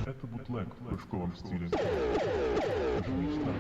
Это бутлег в прыжковом стиле. Даже мечта.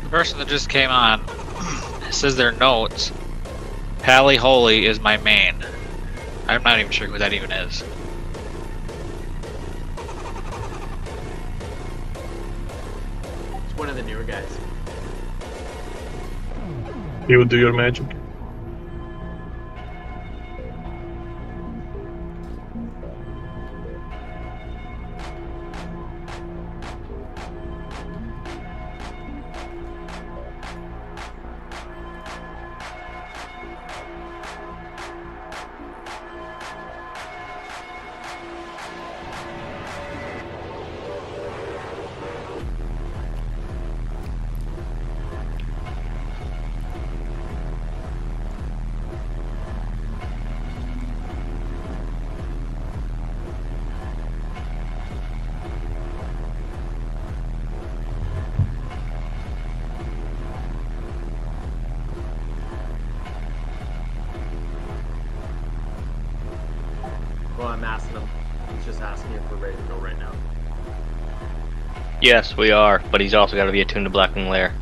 The person that just came on says their notes. Pally Holy is my main. I'm not even sure who that even is. the newer guys. You do your magic. Well, I'm asking him. He's just asking if we're ready to go right now. Yes, we are, but he's also got to be attuned to Blackwing Lair.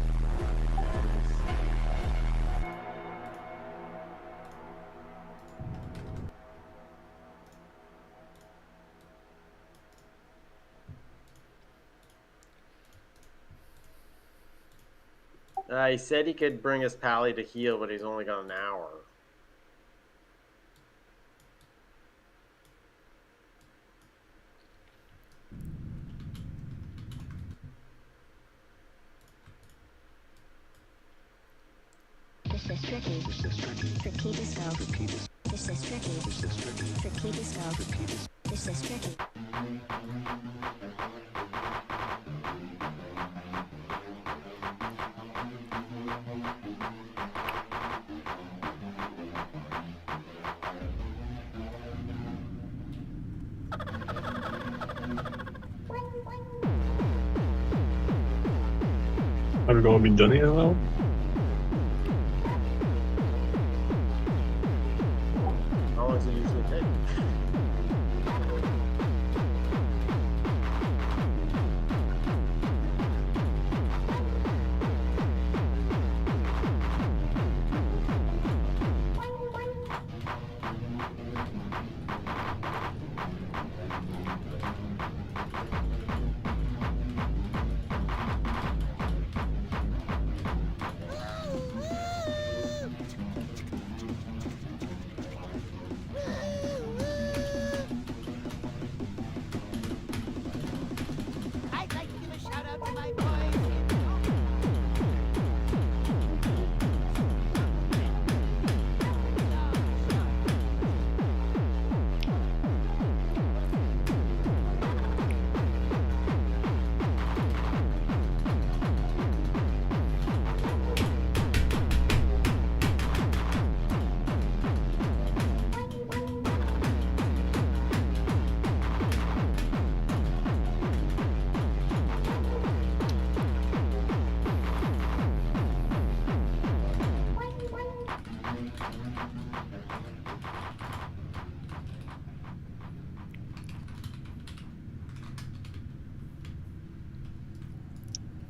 He said he could bring his pally to heal, but he's only got an hour. This is tricky. Tricky disco. This is tricky. Tricky disco. This is tricky. Are we gonna be done here now? How long does it usually take? I'd like to give a shout out to my boys.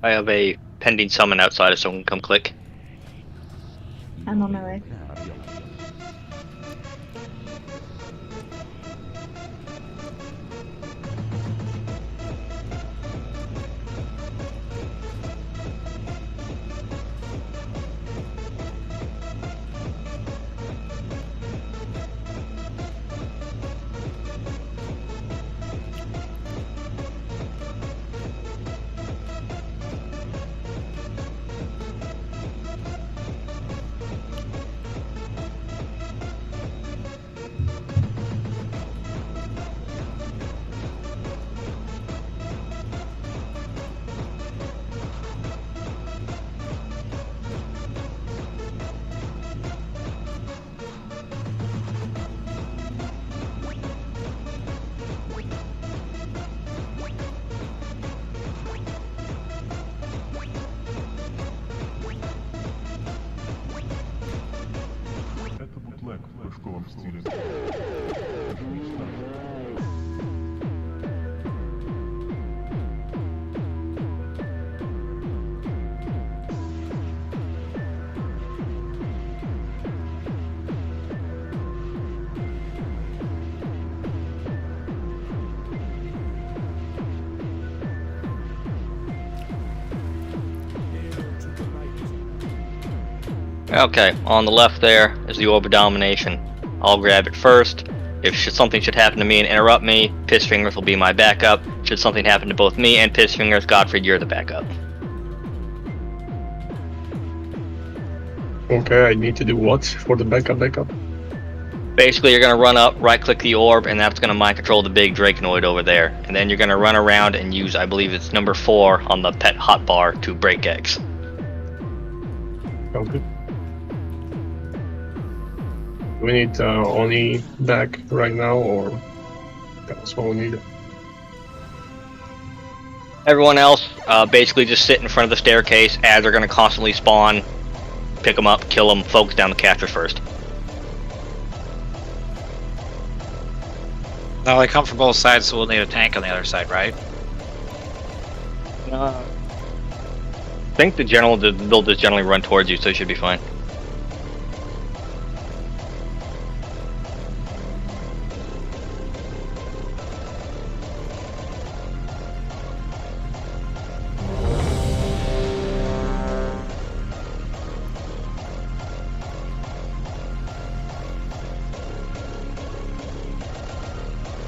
I have a pending summon outside if someone can come click. I'm on my way. Это бутлег в прыжковом стиле. Отлично. Okay, on the left there is the Orb of Domination. I'll grab it first. If something should happen to me and interrupt me, Piss Fingers will be my backup. Should something happen to both me and Piss Fingers, Godfrey, you're the backup. Okay, I need to do what for the backup? Basically, you're going to run up, right-click the orb, and that's going to mind control the big Dracanoid over there. And then you're going to run around and use, I believe it's number 4 on the pet hotbar to break eggs. Sounds good. We need Oni back right now, or that's what we need? Everyone else, basically just sit in front of the staircase. Ads are going to constantly spawn. Pick them up, kill them, focus down the casters first. Now they come from both sides, so we'll need a tank on the other side, right? I think they'll just generally run towards you, so you should be fine.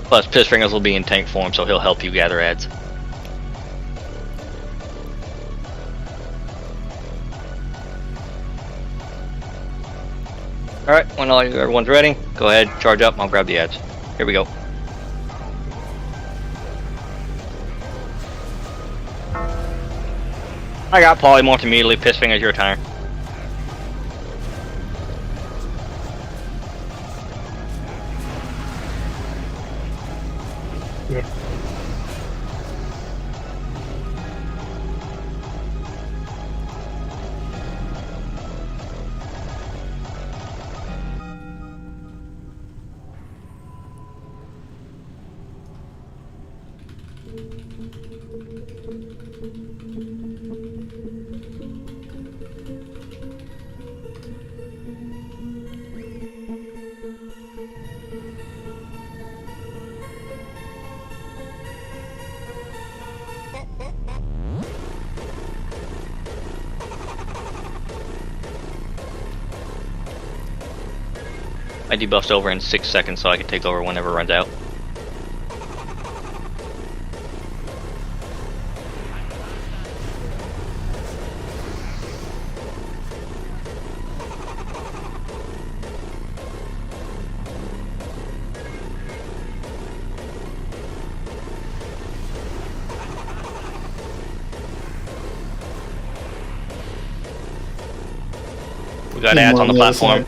Plus, Piss Fingers will be in tank form, so he'll help you gather ads. Alright, when everyone's ready, go ahead, charge up, I'll grab the ads. Here we go. I got polymorphed immediately, Piss Fingers, your turn. Yeah. I debuffed over in 6 seconds, so I can take over whenever it runs out. We got ads on the platform.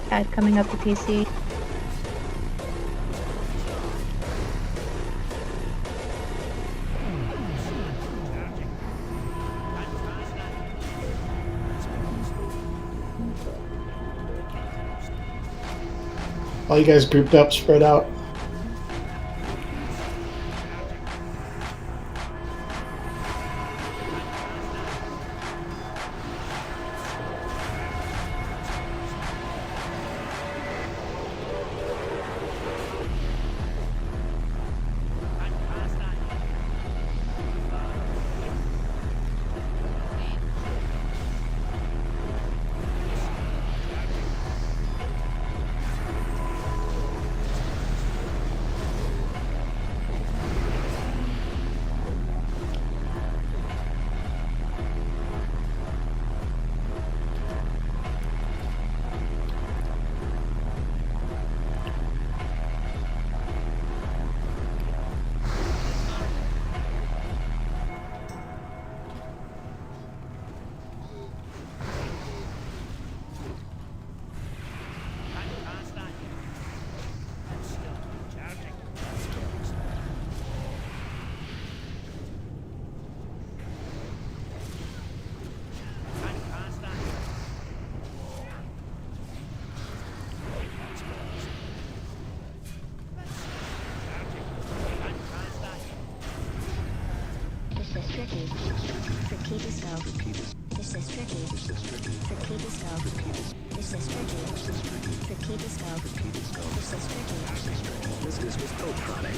Ad coming up to PC. All you guys grouped up, spread out. tricky. Tricky to spell. This is tricky. Tricky to spell. This is tricky. Tricky to spell. This is tricky. This is code product.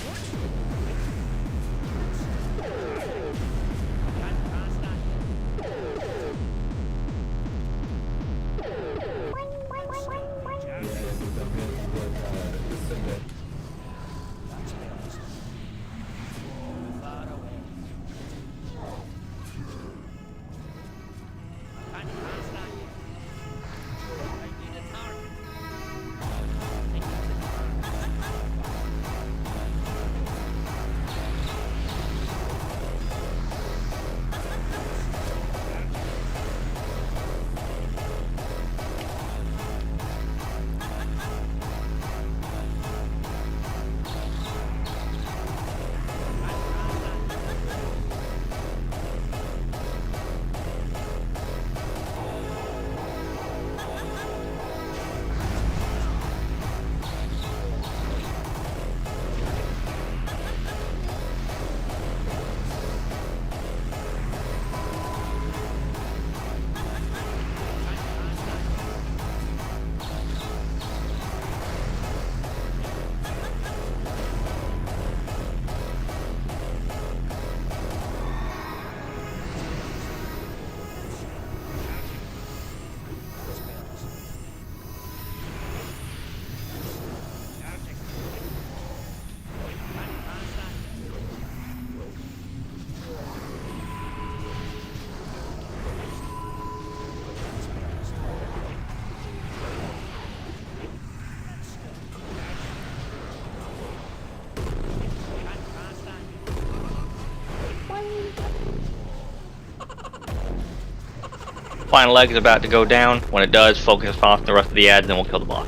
Final leg is about to go down. When it does, focus off the rest of the ads, and we'll kill the boss.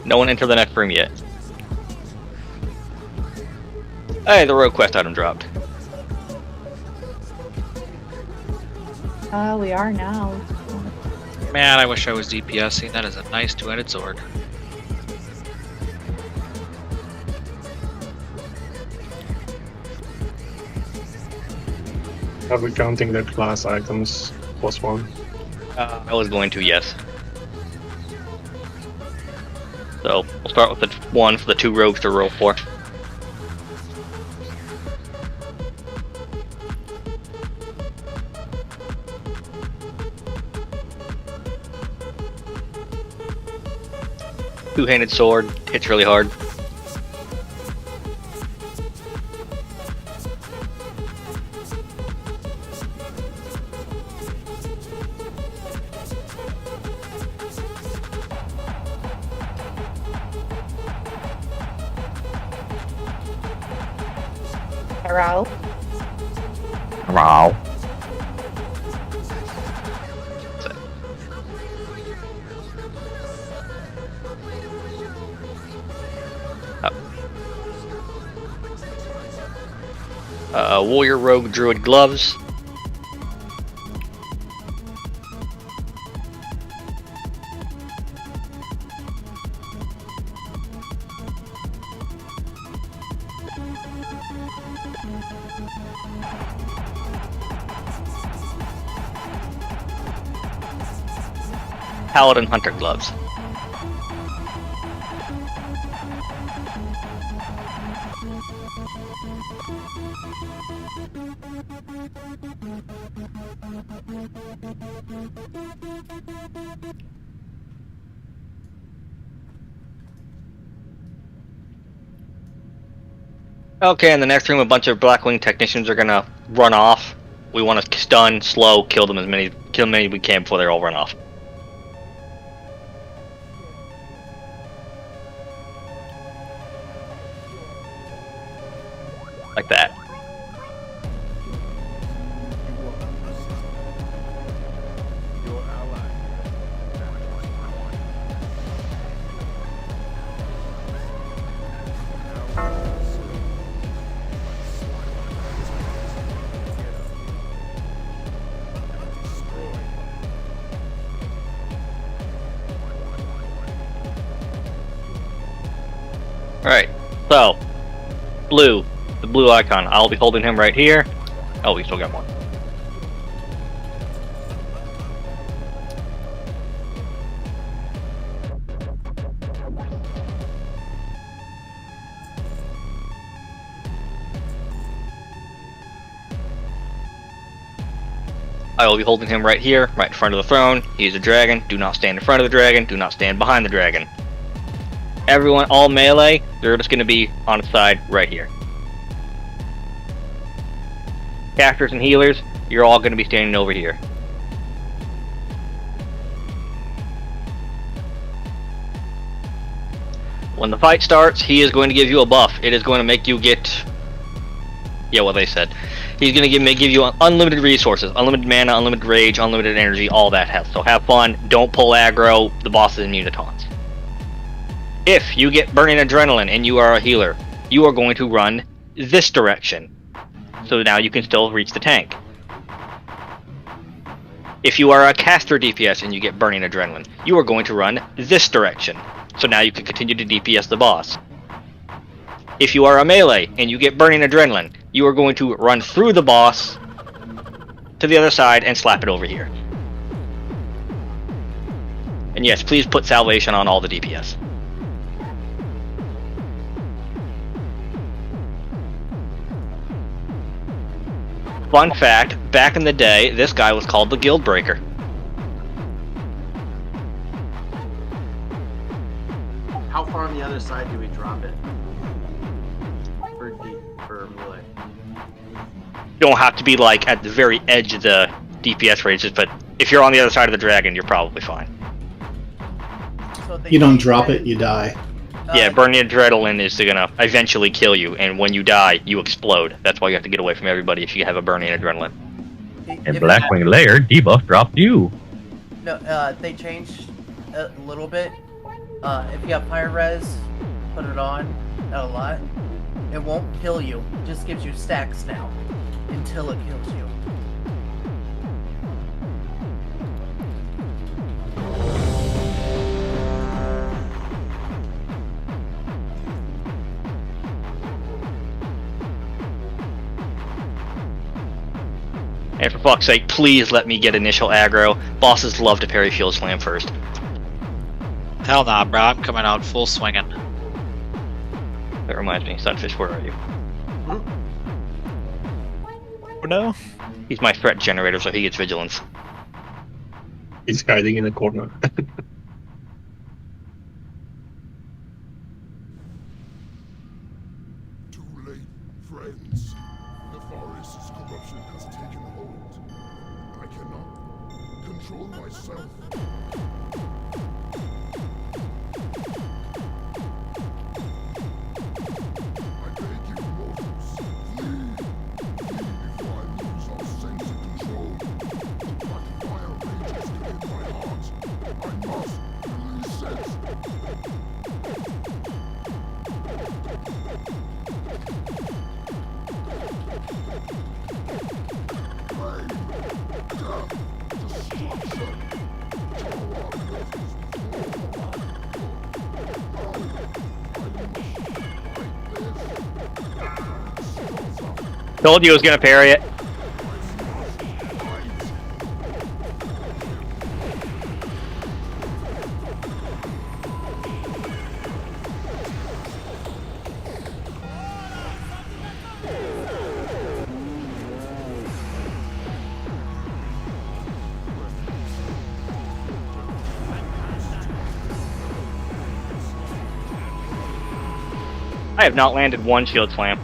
No one entered the next room yet. Hey, the rogue quest item dropped. We are now. Man, I wish I was DPSing. That is a nice two-handed sword. Are we counting the class items +1? I was going to, yes. So, we'll start with the one for the two rogues to roll for. Two-handed sword, hits really hard. Hello. Wow. Warrior Rogue Druid gloves. Paladin Hunter gloves. Okay, in the next room, a bunch of Blackwing technicians are gonna run off. We want to stun, slow, kill them as many as we can before they all run off. Like that. Alright, so, blue, the blue icon, I'll be holding him right here. Oh, we still got one. I will be holding him right here, right in front of the throne. He's a dragon. Do not stand in front of the dragon. Do not stand behind the dragon. Everyone, all melee, they're just going to be on its side right here. Casters and healers, you're all going to be standing over here. When the fight starts, he is going to give you a buff. It is going to make you get... Yeah, what they said. He's going to give you unlimited resources, unlimited mana, unlimited rage, unlimited energy, all that has. So have fun, don't pull aggro, the boss is immune to taunts. If you get burning adrenaline and you are a healer, you are going to run this direction. So now you can still reach the tank. If you are a caster DPS and you get burning adrenaline, you are going to run this direction. So now you can continue to DPS the boss. If you are a melee and you get burning adrenaline, you are going to run through the boss to the other side and slap it over here. And yes, please put salvation on all the DPS. Fun fact, back in the day, this guy was called the Guild Breaker. How far on the other side do we drop it? For melee. You don't have to be like at the very edge of the DPS ranges, but if you're on the other side of the dragon, you're probably fine. So You don't drop it, you die. Yeah, burning adrenaline is gonna eventually kill you, and when you die, you explode. That's why you have to get away from everybody if you have a burning adrenaline. And Blackwing Lair, debuff dropped you. No, they changed a little bit. If you have fire res, put it on a lot. It won't kill you. It just gives you stacks now until it kills you. And for fuck's sake, please let me get initial aggro. Bosses love to parry field slam first. Hell nah, bro. I'm coming out full swinging. That reminds me, Sunfish, where are you? No. He's my threat generator, so he gets vigilance. He's hiding in a corner. means. Nefarious' corruption has taken hold. I cannot control myself. I beg you, mortals, flee! Flee before I lose all sense of control. Like fire rages within my heart. I must release it. Flame, death, destruction. Tell our mortals before. Told you I was gonna parry it. I have not landed one shield slam.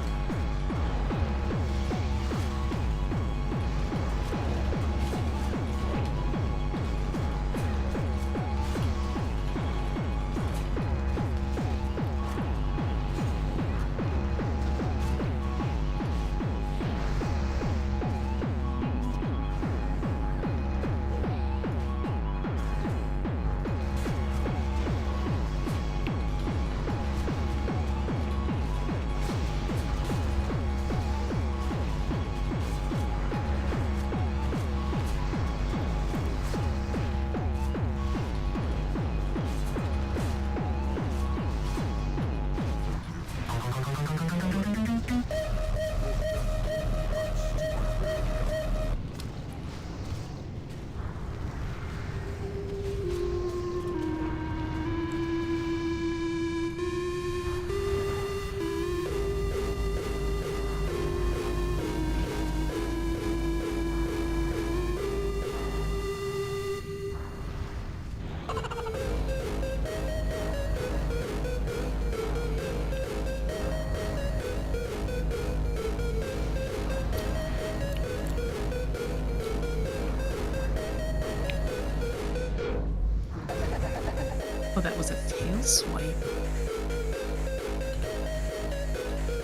Oh, that was a tail swipe.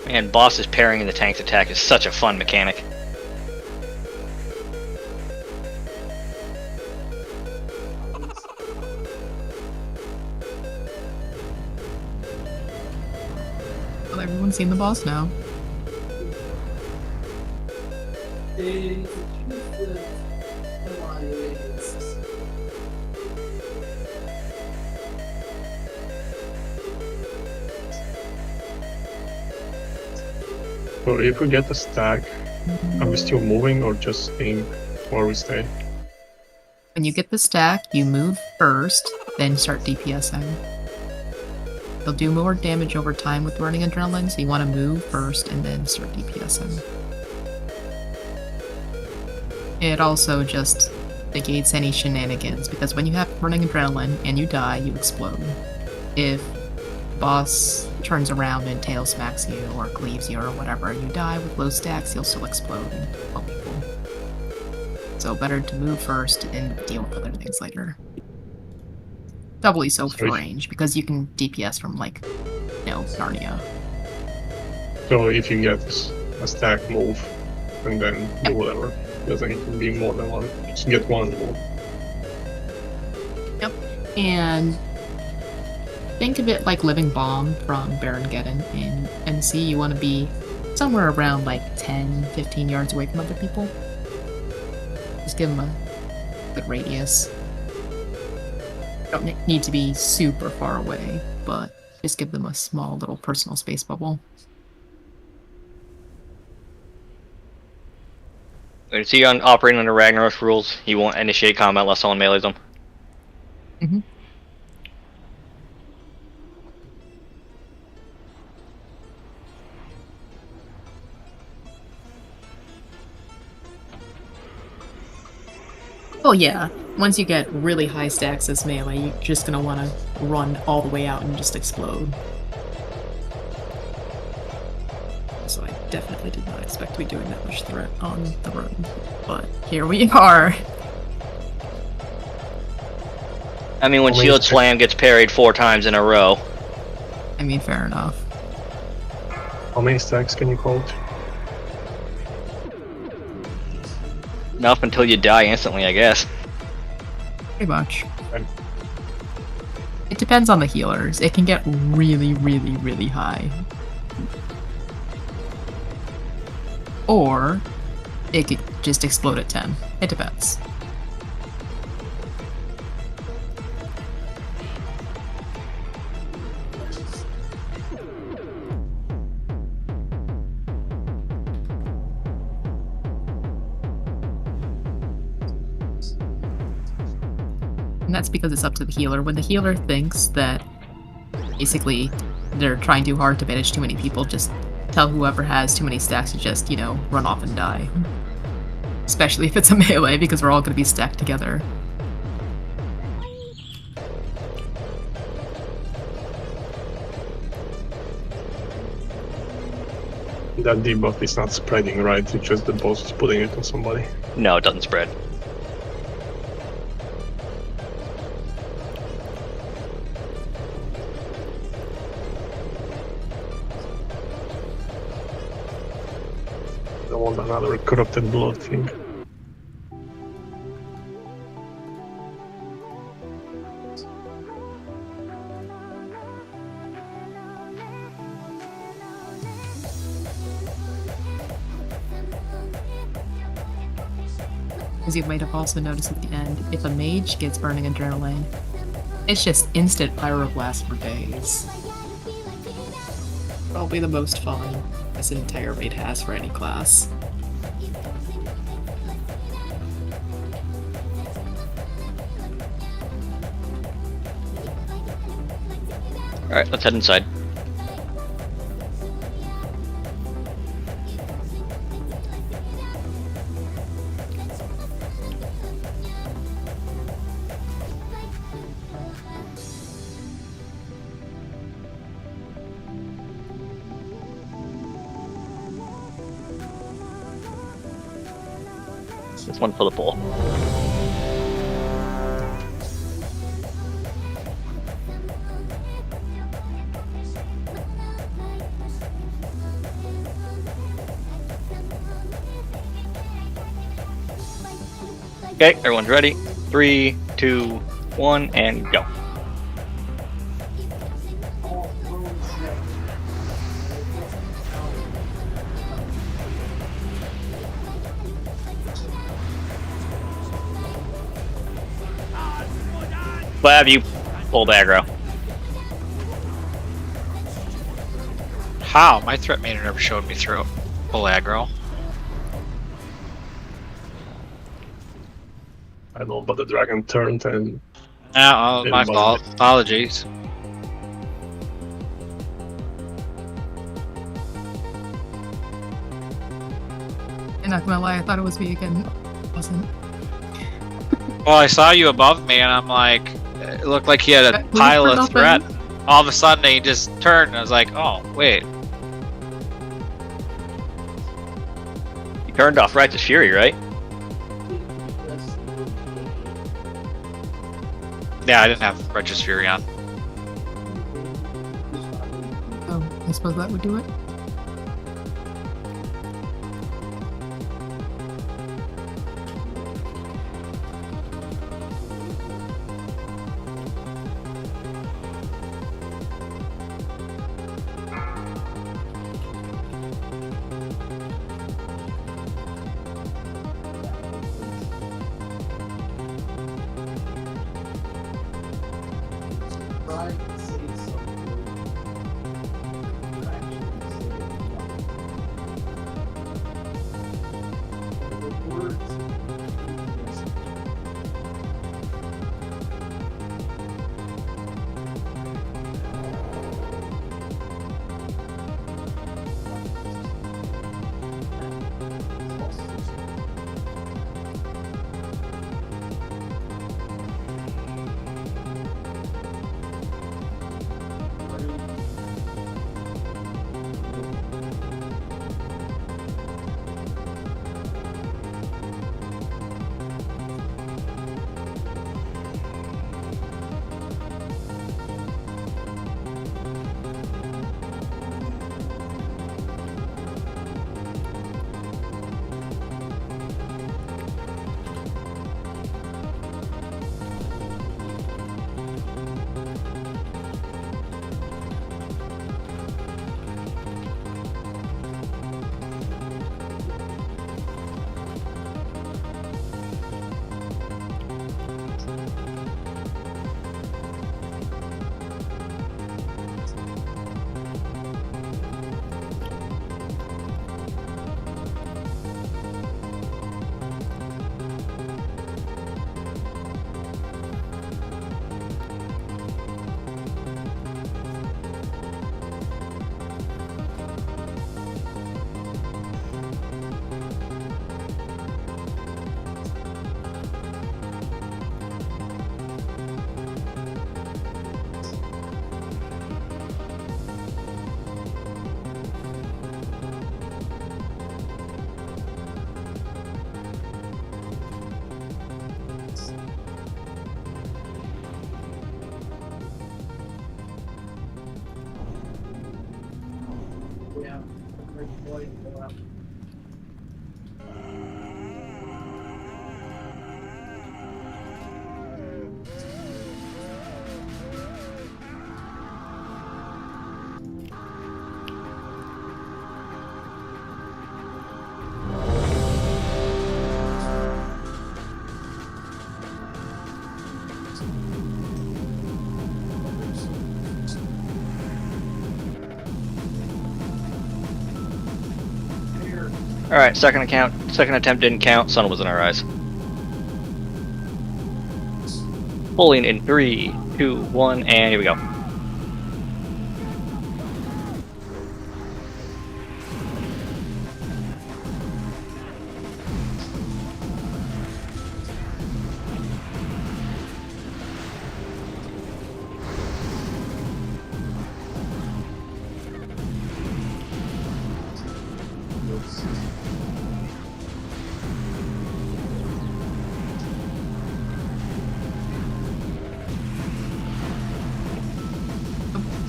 Man, boss is parrying the tank's attack is such a fun mechanic. Well, everyone's seen the boss now. So if we get the stack, are we still moving or just staying where we stay? When you get the stack, you move first, then start DPSing. They'll do more damage over time with running adrenaline, so you want to move first and then start DPSing. It also just negates any shenanigans, because when you have running adrenaline and you die, you explode. If boss turns around and tail smacks you or cleaves you or whatever, you die with low stacks, you'll still explode and kill people. So better to move first and deal with other things later. Doubly so for range, because you can DPS from, like, you know, Narnia. So if you get a stack, move, and then do whatever. Doesn't need to be more than one. Just get one move. Yep. And think of it like Living Bomb from Barongeddon. In NC, you want to be somewhere around like 10, 15 yards away from other people. Just give them a good radius. You don't need to be super far away, but just give them a small little personal space bubble. Is he operating under Ragnarok's rules? He won't initiate combat unless someone melees him. Mm-hmm. Well, yeah. Once you get really high stacks as melee, you're just gonna want to run all the way out and just explode. So I definitely did not expect to be doing that much threat on the road, but here we are. I mean, when Shield Slam gets parried 4 times in a row. I mean, fair enough. How many stacks can you hold? Enough until you die instantly, I guess. Pretty much. Okay. It depends on the healers. It can get really, really, really high. Or it could just explode at 10. It depends. And that's because it's up to the healer. When the healer thinks that basically they're trying too hard to manage too many people, just tell whoever has too many stacks to just, you know, run off and die. Especially if it's a melee, because we're all going to be stacked together. That debuff is not spreading, right? It's just the boss is putting it on somebody. No, it doesn't spread. Don't want another corrupted blood thing. As you might have also noticed at the end, if a mage gets burning adrenaline, it's just instant pyroblast for days. Probably the most fun this entire raid has for any class. Alright, let's head inside. This one for the pool. Okay, everyone's ready. 3, 2, 1, and go. Blab, you pull aggro. How? My threat meter never showed me through full aggro. I know, but the dragon turned and... Yeah, my fault. Apologies. I'm not gonna lie, I thought it was me again. It wasn't. Well, I saw you above me, and I'm like, it looked like he had a pile of threat. All of a sudden, he just turned, and I was like, oh, wait. You turned off Righteous Fury, right? Yeah, I didn't have Righteous Fury on. Oh, I suppose that would do it. up. Alright, second attempt didn't count, sun was in our eyes. Pulling in 3, 2, 1, and here we go.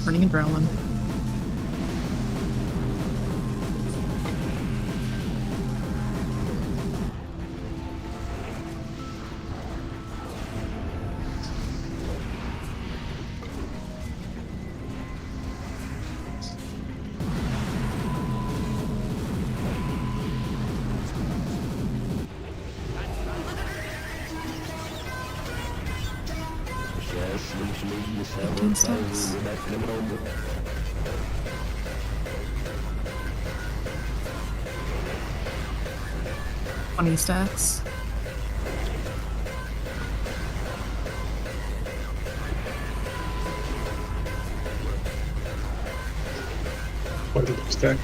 Running adrenaline. Stacks. 20 stacks. What did you stack?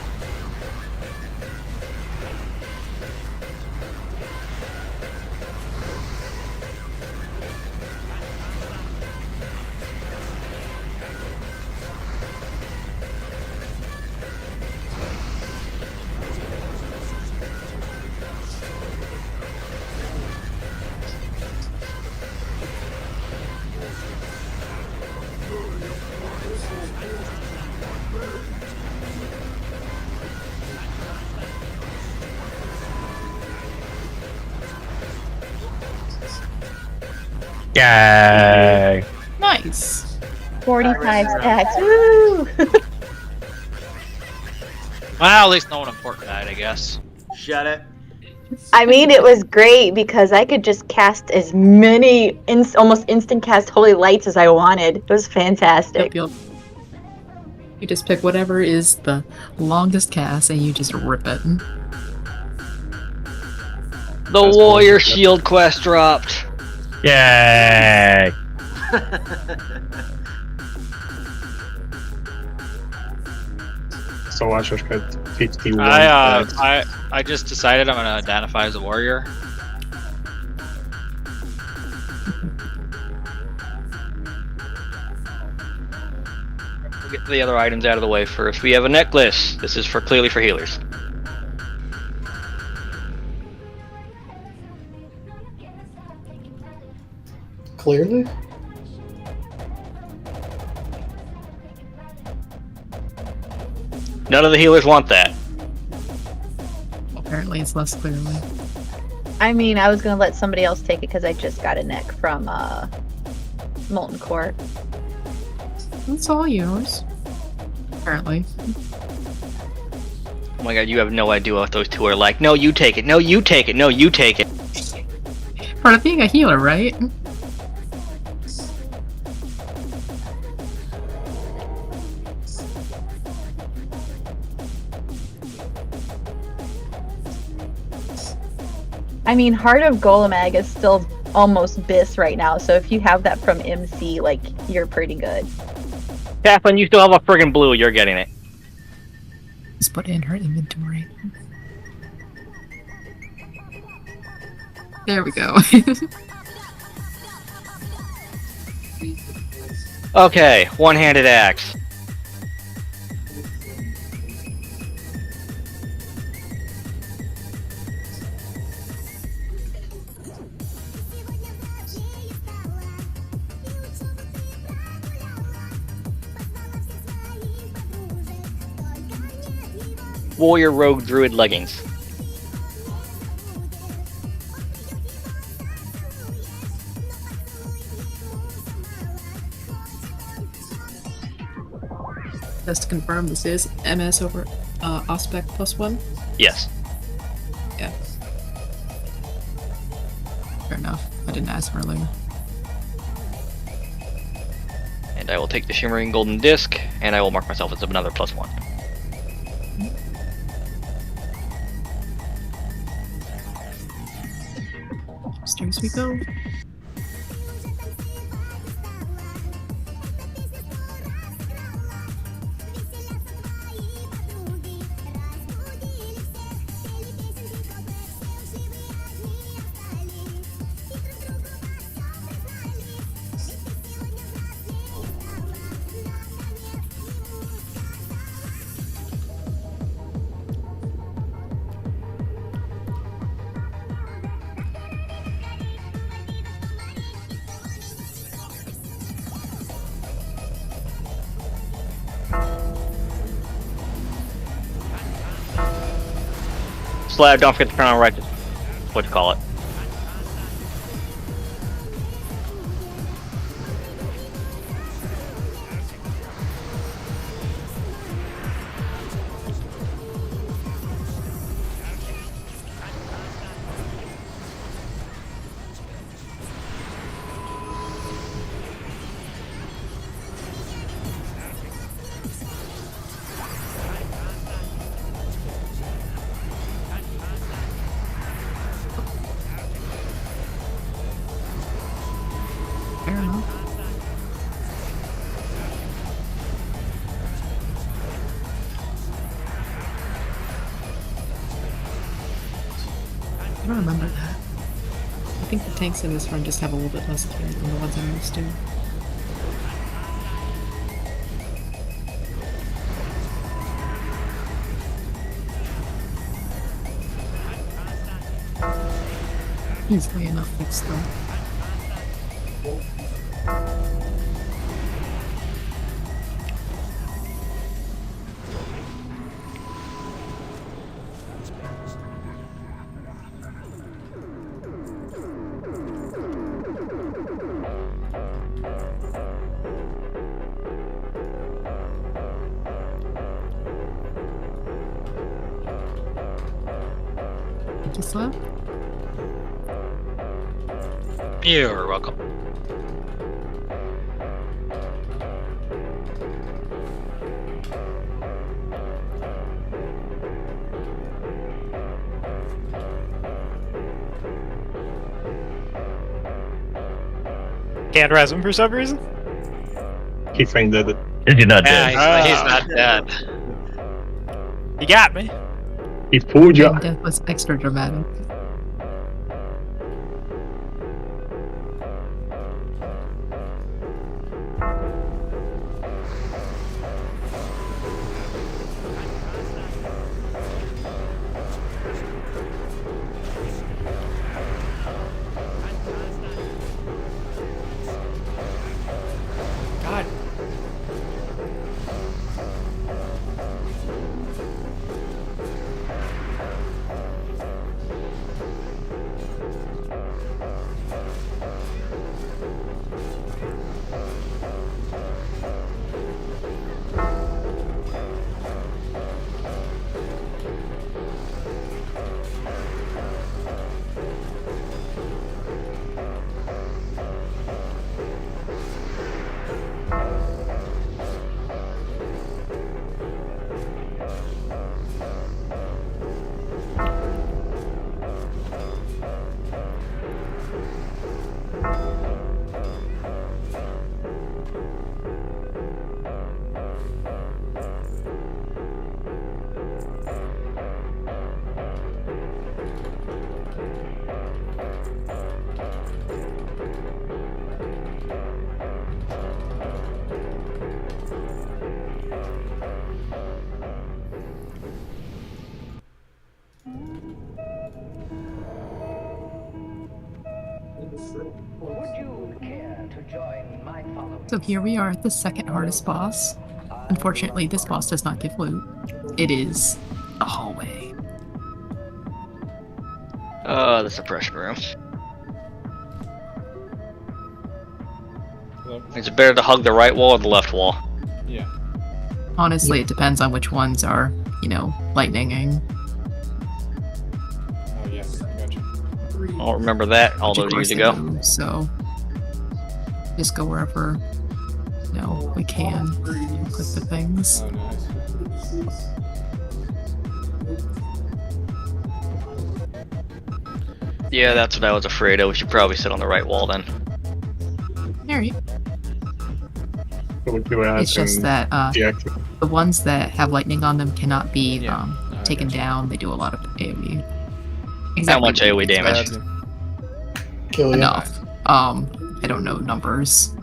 Yay! Nice. 45 stacks. Woo! Well, at least no one important died, I guess. Shut it. I mean, it was great because I could just cast as many almost instant cast holy lights as I wanted. It was fantastic. You just pick whatever is the longest cast and you just rip it. The warrior shield quest dropped. Yay! So I just got 51. I just decided I'm gonna identify as a warrior. We'll get the other items out of the way first. We have a necklace. This is clearly for healers. Clearly? None of the healers want that. Apparently it's less clearly. I mean, I was gonna let somebody else take it because I just got a neck from Molten Core. It's all yours. Apparently. Oh my god, you have no idea what those two are like. No, you take it. No, you take it. No, you take it. Part of being a healer, right? I mean, Heart of Golemag is still almost BIS right now, so if you have that from MC, like, you're pretty good. Catherine, you still have a friggin' blue. You're getting it. Just put it in her inventory. There we go. Okay, one-handed axe. warrior rogue druid leggings. Just to confirm, this is MS over Aspect +1? Yes. Yeah. Fair enough. I didn't ask earlier. And I will take the shimmering golden disc, and I will mark myself as another +1. Upstairs we go. Slab, don't forget to turn on right. What you call it. Fair enough. I don't remember that. I think the tanks in this run just have a little bit less carry than the ones I'm used to. Easily enough fixed though. Thank you, Slab. You're welcome. Can't res him for some reason? He fainted it. You're not Yeah, dead. he's not dead. You got me. He fooled you. And death was extra dramatic. God. So here we are at the second hardest boss. Unfortunately, this boss does not give loot. It is The hallway. The suppression room. Hello? Is it better to hug the right wall or the left wall? Yeah. Honestly, it depends on which ones are, lightninging. Oh, yes. I got you. I don't remember that all those years ago. So, just go wherever, we can. Click the things. Oh, nice. Yeah, that's what I was afraid of. We should probably sit on the right wall then. Alright. So we do that It's just and that deactivate. the ones that have lightning on them cannot be Yeah. No, I taken gotcha. down. They do a lot of AoE. How much AoE damage? Kill you. Enough. I don't know numbers.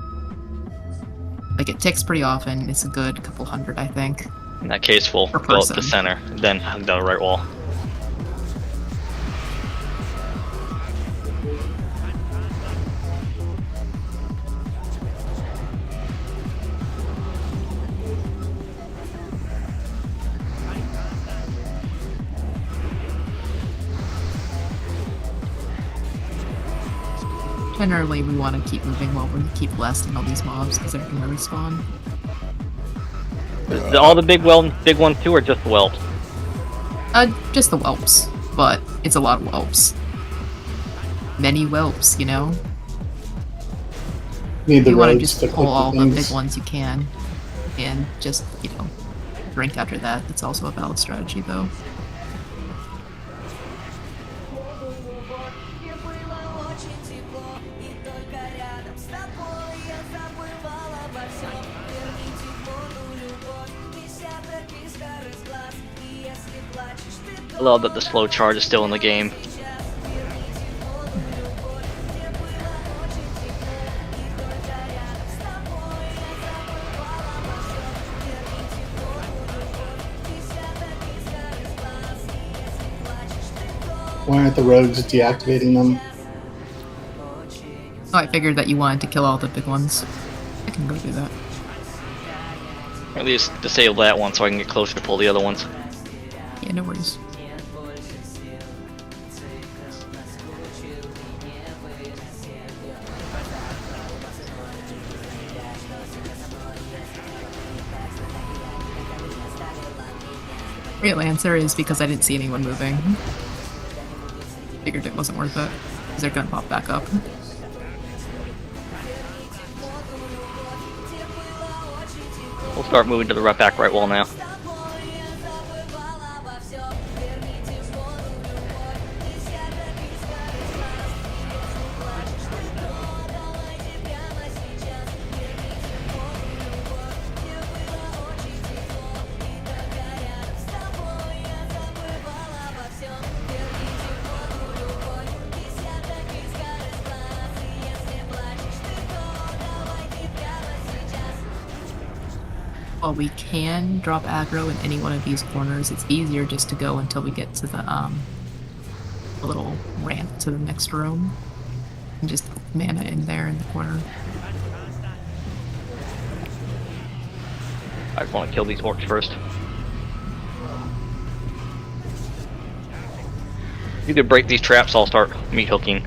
Like, it ticks pretty often. It's a good couple hundred, I think. In that case, we'll Per go up the person. center, then hug the right wall. Generally, we want to keep moving while we keep blasting all these mobs because they're going to respawn. All the big ones too, or just the whelps? Just the whelps, but it's a lot of whelps. Many whelps, Need the you want to roads just to pull click all the the things. big ones you can, and just, drink after that. That's also a valid strategy, though. I love that the slow charge is still in the game. Why aren't the rogues deactivating them? Oh, I figured that you wanted to kill all the big ones. I can go do that. Or at least disable that one so I can get closer to pull the other ones. Yeah, no worries. Real answer is because I didn't see anyone moving. Figured it wasn't worth it, because they're gonna pop back up. We'll start moving to the back right wall now. While we can drop aggro in any one of these corners, it's easier just to go until we get to the little ramp to the next room. And just mana in there in the corner. I just want to kill these orcs first. You could break these traps, I'll start meat hooking.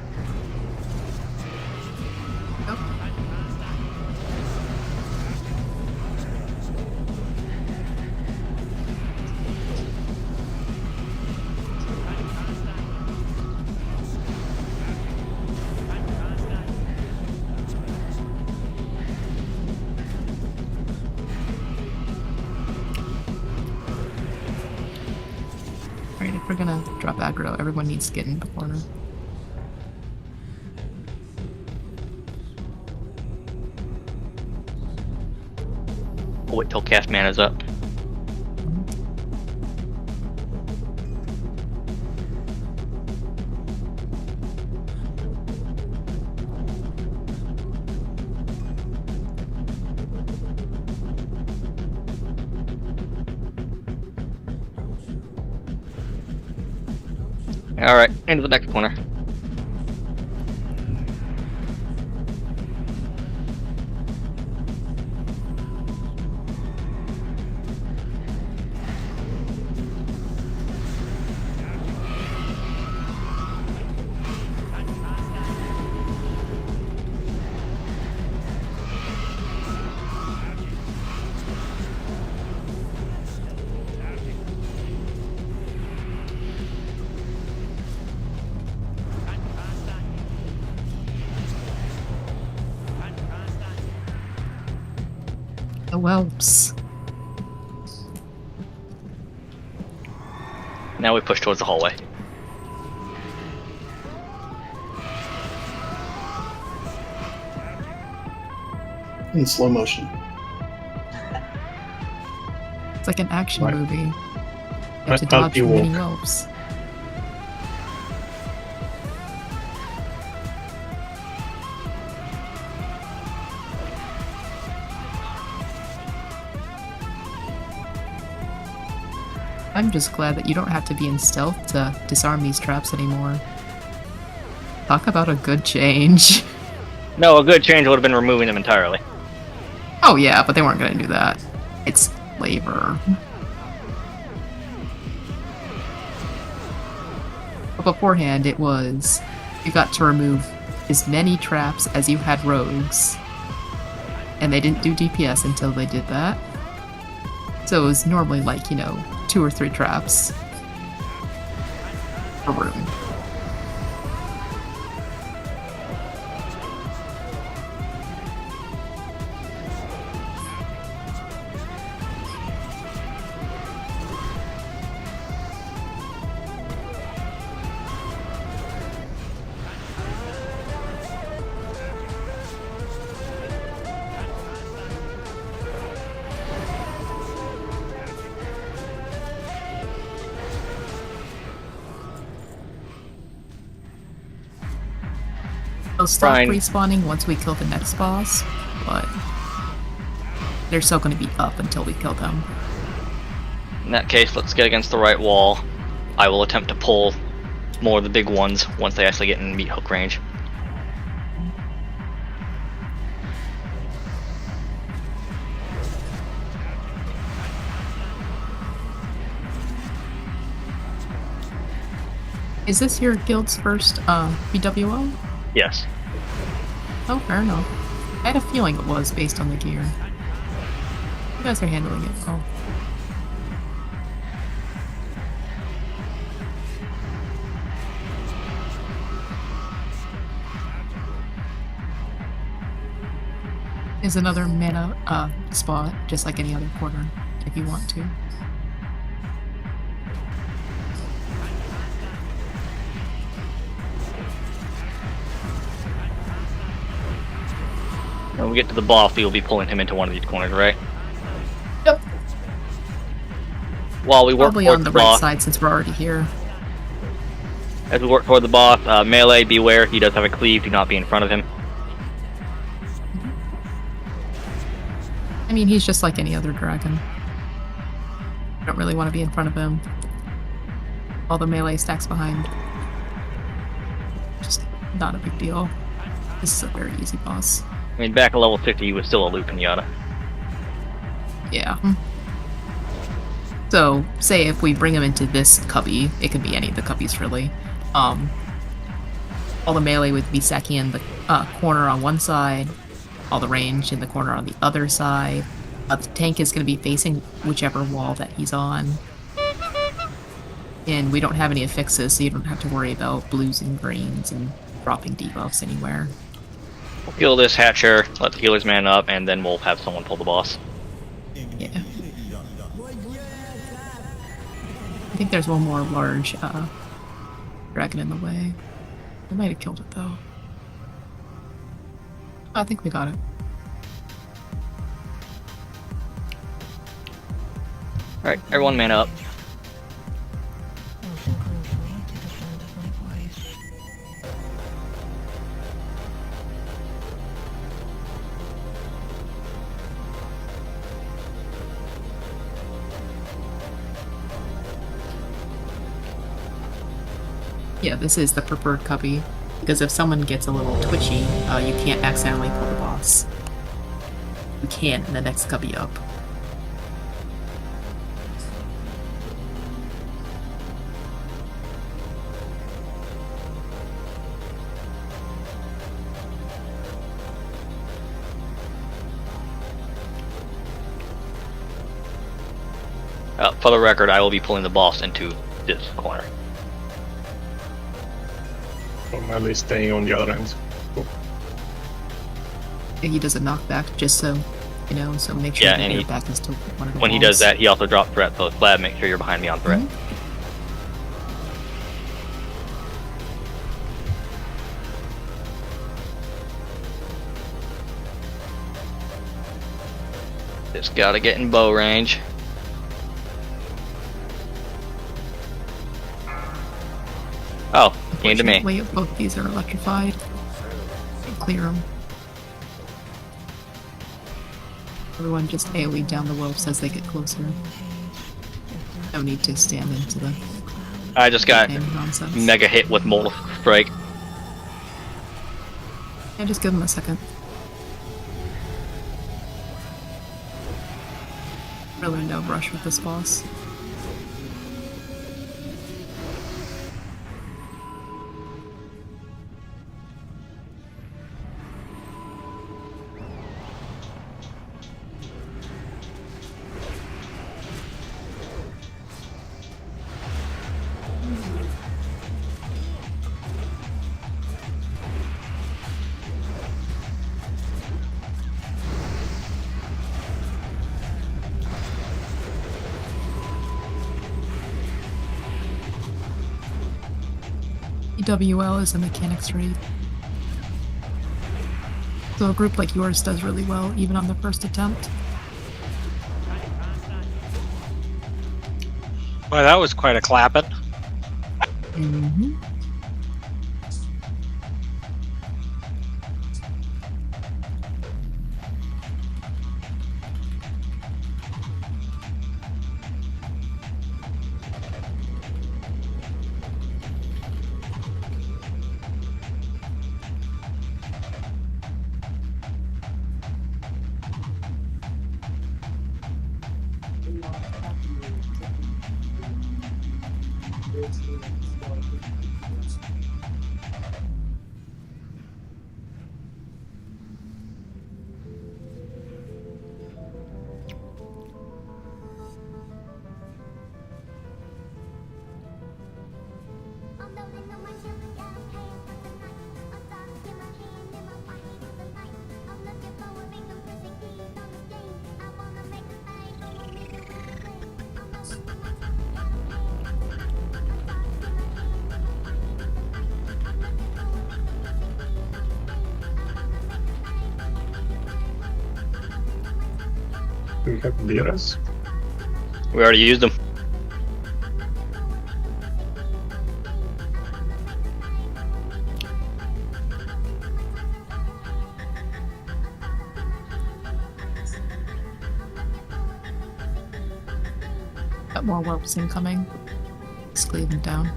Alright, if we're gonna drop aggro, everyone needs to get in the corner. I'll wait till cast mana's up. Alright, into the next corner. The whelps. Now we push towards the hallway. In slow motion. It's like an action Right. movie. You have to I'll dodge be from many walk. whelps. I'm just glad that you don't have to be in stealth to disarm these traps anymore. Talk about a good change. No, a good change would have been removing them entirely. Oh yeah, but they weren't gonna do that. It's flavor. But beforehand, it was you got to remove as many traps as you had rogues. And they didn't do DPS until they did that. So it was normally like, 2 or 3 traps per room. They'll stop Fine. respawning once we kill the next boss, but they're still going to be up until we kill them. In that case, let's get against the right wall. I will attempt to pull more of the big ones once they actually get in meat hook range. Is this your guild's first BWL? Yes. Oh, fair enough. I had a feeling it was based on the gear. You guys are handling it well. Is another mana spot, just like any other corner, if you want to. When we get to the boss, we'll be pulling him into one of these corners, right? Yep. While we work Probably towards on the the right boss, side since we're already here. as we work toward the boss, melee, beware, he does have a cleave, do not be in front of him. I mean, he's just like any other dragon. You don't really want to be in front of him. All the melee stacks behind. Just not a big deal. This is a very easy boss. I mean, back at level 50, he was still a loop pinata. Yeah. So, say if we bring him into this cubby, it could be any of the cubbies really. All the melee would be stacking in the corner on one side, all the range in the corner on the other side. The tank is going to be facing whichever wall that he's on. And we don't have any affixes, so you don't have to worry about blues and greens and dropping debuffs anywhere. We'll heal this Hatcher, let the healers man up, and then we'll have someone pull the boss. Yeah. I think there's one more large dragon in the way. I might have killed it though. I think we got it. Alright, everyone man up. Yeah, this is the preferred cubby, because if someone gets a little twitchy, you can't accidentally pull the boss. You can in the next cubby up. For the record, I will be pulling the boss into this corner. I'm at least staying on the other end. Cool. And he does a knockback just so You know, so make sure Yeah, that and your he- back is to one of the When he walls. does that, he also drops threat. So Flab, make sure you're behind me on threat. Mhm. Just gotta get in bow range. Oh, came to me. Unfortunately, both these are electrified. Clear them. Everyone just AoE down the wolves as they get closer. No need to stand into the I just got same nonsense. mega hit with Molten Strike. Yeah, just give them a second. Really no rush with this boss. BWL is a mechanics raid. So a group like yours does really well, even on the first attempt. Boy, that was quite a clapping. Mm-hmm. Do we have BRS? We already used them. Got more whelps incoming. Just cleave them down.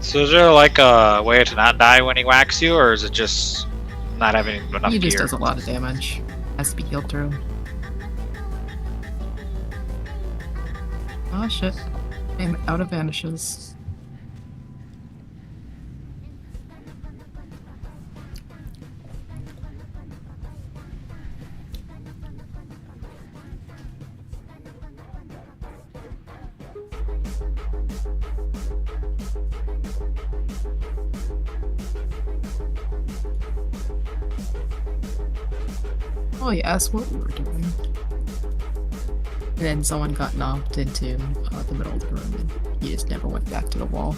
So is there like a way to not die when he whacks you, or is it just not having enough He just gear? does a lot of damage. Has to be healed through. Oh shit. I'm out of vanishes. Oh yes, what we were doing. And then someone got knocked into the middle of the room and he just never went back to the wall.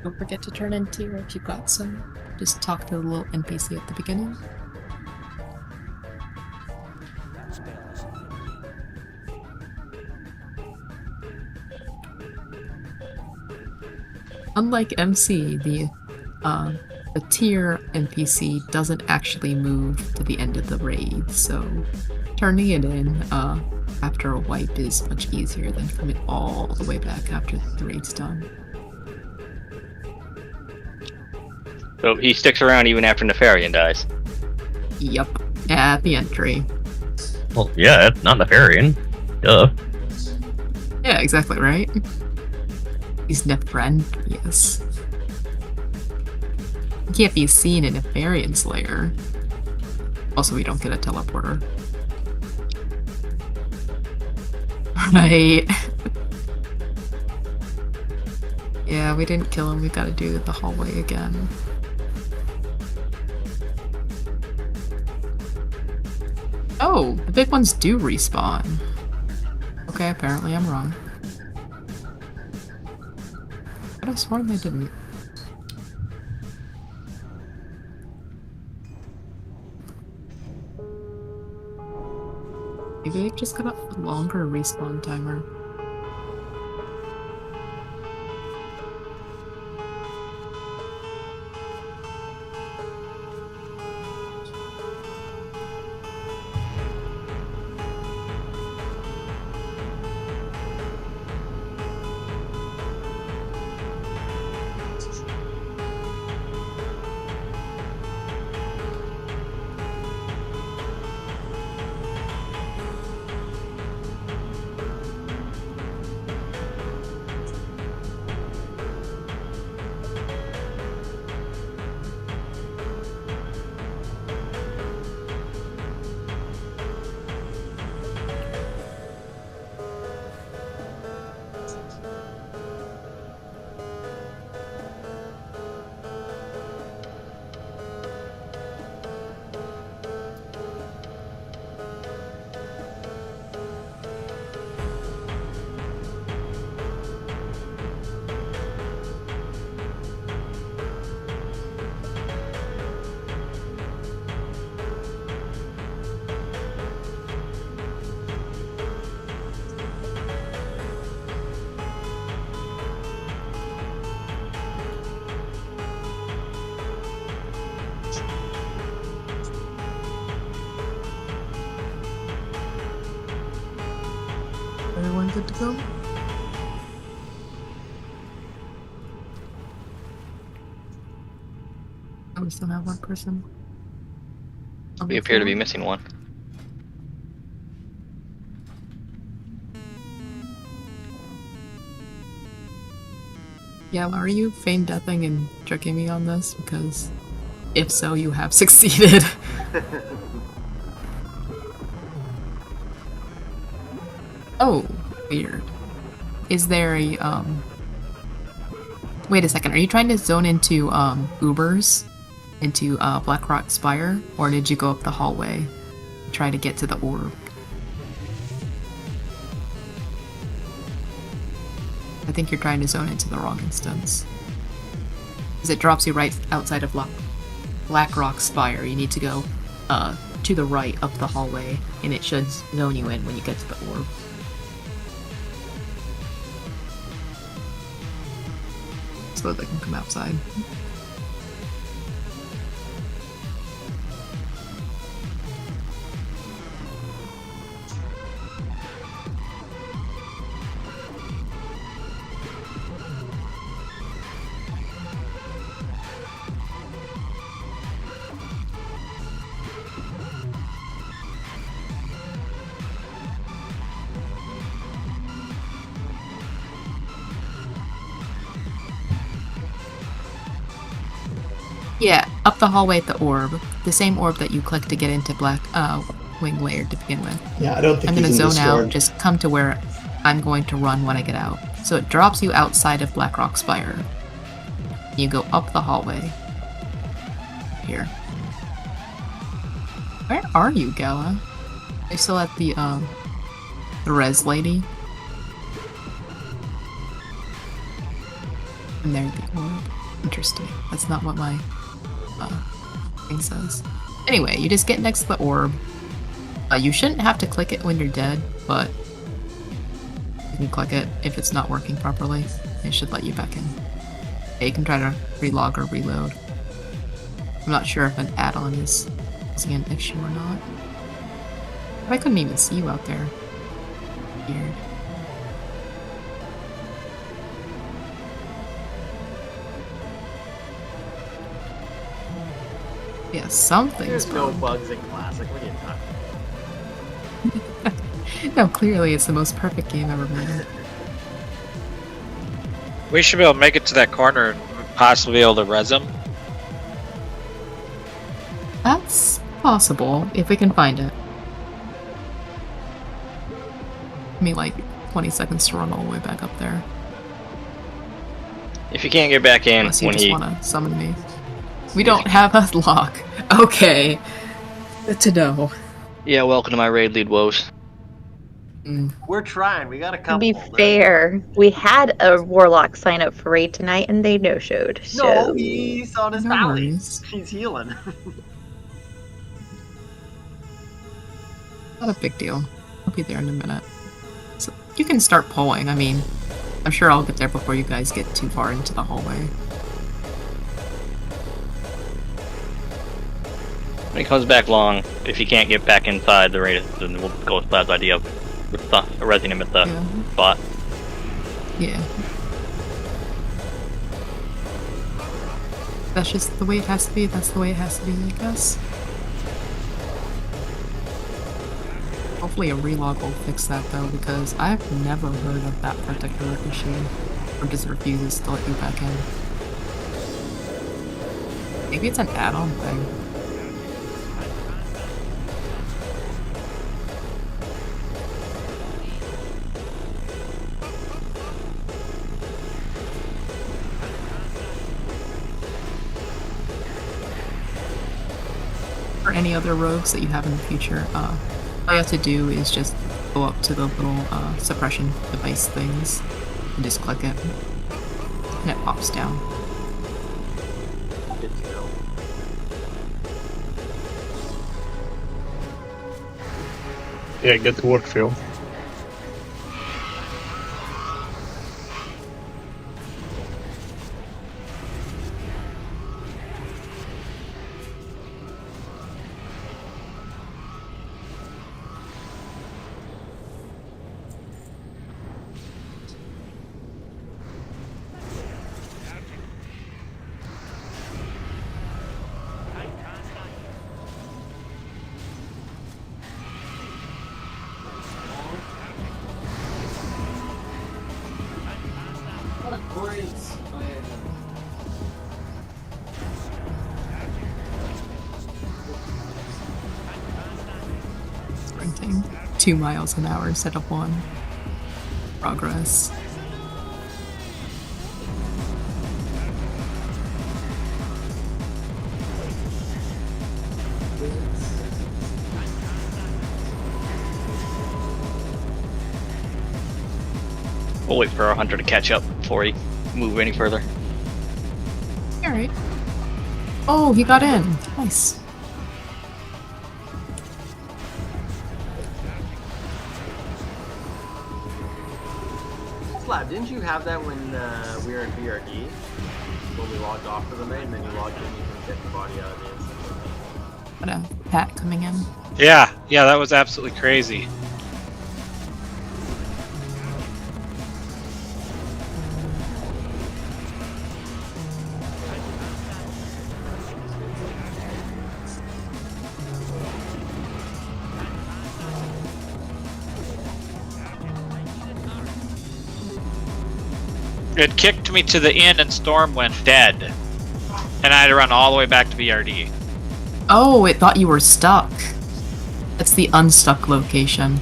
Don't forget to turn in tier if you've got some. Just talk to the little NPC at the beginning. Unlike MC, the tier NPC doesn't actually move to the end of the raid, so turning it in after a wipe is much easier than coming all the way back after the raid's done. So he sticks around even after Nefarian dies. Yup, at the entry. Well, yeah, it's not Nefarian. Duh. Yeah, exactly right. He's Nefren, yes. He can't be seen in Nefarian Slayer. Also, we don't get a teleporter. Right. Yeah, we didn't kill him. We gotta do the hallway again. Oh, the big ones do respawn. Okay, apparently I'm wrong. But I sworn they didn't. Maybe they've just got a longer respawn timer. Everyone good to go? Oh, we still have one person. We appear to be missing one. Yeah, are you feign deathing and tricking me on this? Because if so, you have succeeded. Oh, weird. Is there a, Wait a second, are you trying to zone into, Ubers? Into, Blackrock Spire? Or did you go up the hallway? Try to get to the orb? I think you're trying to zone into the wrong instance. Because it drops you right outside of Blackrock Spire. You need to go, to the right up the hallway, and it should zone you in when you get to the orb. So that they can come outside. Yeah, up the hallway at the orb. The same orb that you clicked to get into Black Wing Lair to begin with. Yeah, I don't think I'm you gonna can zone out, discard. just come to where I'm going to run when I get out. So it drops you outside of Blackrock Spire. You go up the hallway. Here. Where are you, Gala? Are you still at the res lady? And there's the orb. Interesting. That's not what my thing says. Anyway, you just get next to the orb. You shouldn't have to click it when you're dead, but you can click it if it's not working properly. It should let you back in. You can try to relog or reload. I'm not sure if an add-on is causing an issue or not. But I couldn't even see you out there. Weird. Yeah, something's There's no bugged. bugs in Classic. What are you talking about? No, clearly it's the most perfect game ever made. We should be able to make it to that corner and possibly be able to res him. That's possible, if we can find it. Give me like 20 seconds to run all the way back up there. If you can't get back in Unless you when just he... wanna summon me. We don't have a lock. Okay. Good to know. Yeah, welcome to my raid lead woes. We're trying. We got a To couple. be fair, we had a warlock sign up for raid tonight and they no-showed. So No, he's on his No valley. worries. He's healing. Not a big deal. I'll be there in a minute. So you can start pulling. I mean, I'm sure I'll get there before you guys get too far into the hallway. When he comes back long, if he can't get back inside the raid, then we'll go with Vlad's idea of resing him at the spot. Yeah. That's just the way it has to be. That's the way it has to be, I guess. Hopefully a relog will fix that though, because I've never heard of that particular issue. Or just refuses to let you back in. Maybe it's an add-on thing. For any other rogues that you have in the future, all you have to do is just go up to the little suppression device things and just click it, and it pops down. Good to know. Yeah, get to work, Phil. Sprinting 2 miles an hour instead of 1. Progress. We'll wait for our hunter to catch up before he move any further. Alright. Oh, he got in. Nice. Slab, didn't you have that when we were in BRD? When we logged off for the night and then you logged in, you can get the body out of the instant. Got a pat coming in. Yeah, that was absolutely crazy. It kicked me to the inn and Storm went dead. And I had to run all the way back to BRD. Oh, it thought you were stuck. That's the unstuck location.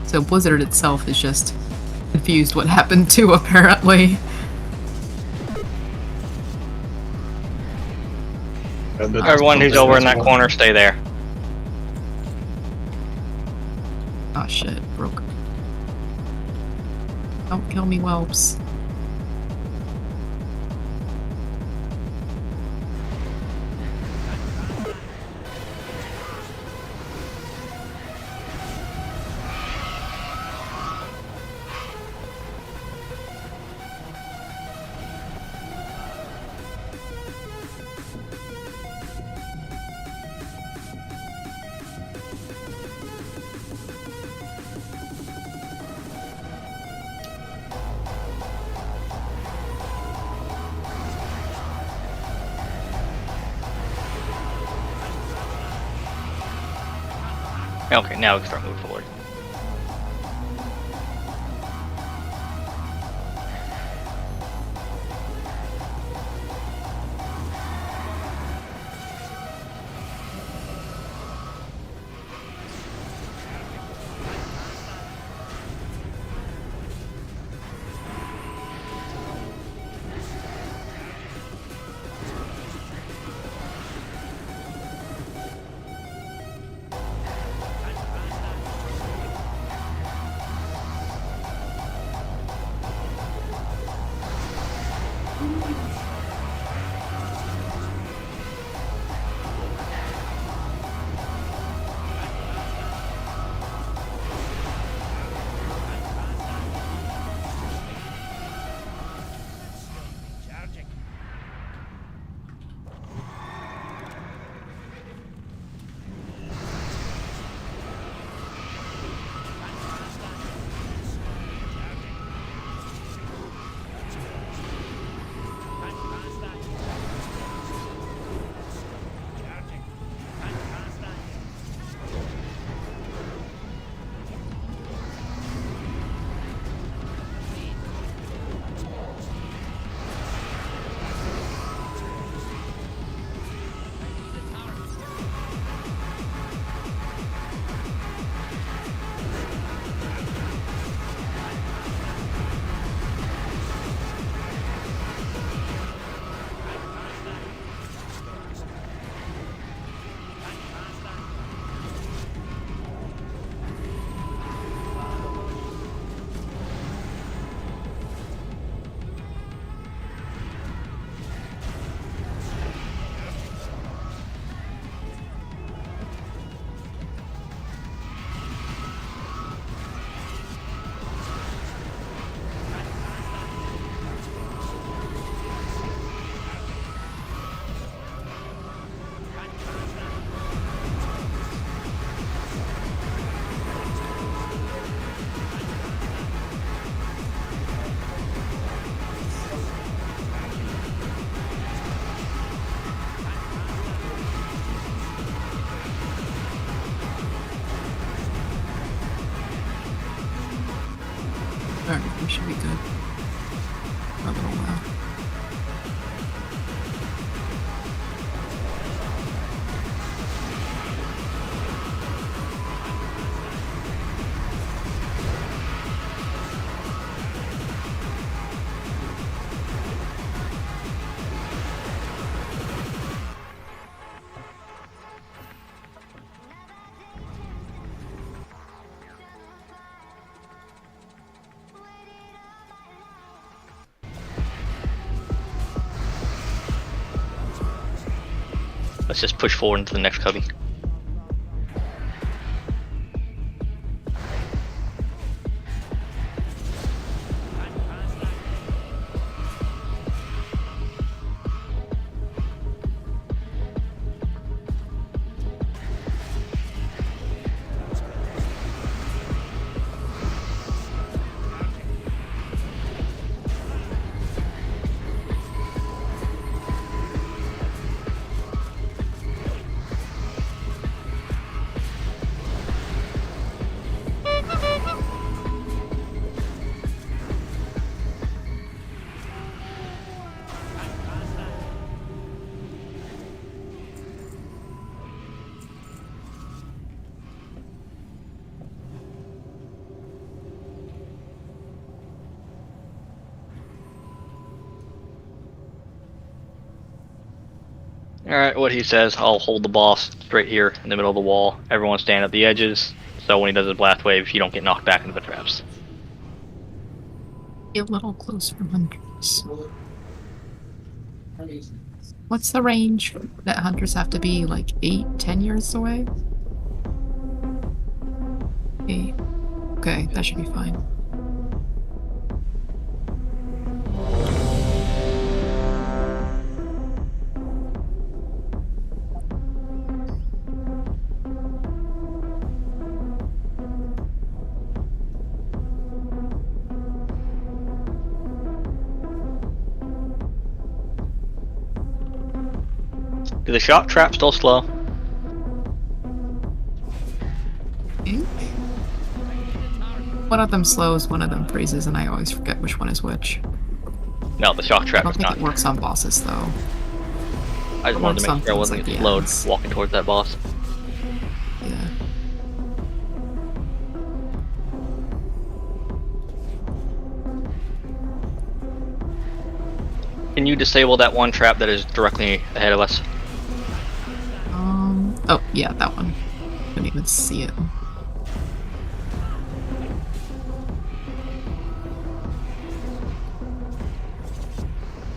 So Blizzard itself is just confused what happened too, apparently. Everyone who's over in that corner, stay there. Oh shit, broke. Don't kill me, whelps. Okay, now we can start moving forward. Alright, we should be good. For a little while. Let's just push forward into the next cubby. Alright, what he says, I'll hold the boss straight here in the middle of the wall. Everyone stand at the edges, so when he does his blast wave, you don't get knocked back into the traps. Be a little close from hunters. What's the range that hunters have to be, like 8-10 years away? 8. Okay, that should be fine. Do the shock trap still slow? think one of them slows, one of them freezes, and I always forget which one is which. No, the shock I trap don't is think not. it works on bosses though. I just wanted to make sure I wasn't Like getting the slowed ends. walking towards that boss. Yeah. Can you disable that one trap that is directly ahead of us? Oh yeah, that one. Couldn't even see it.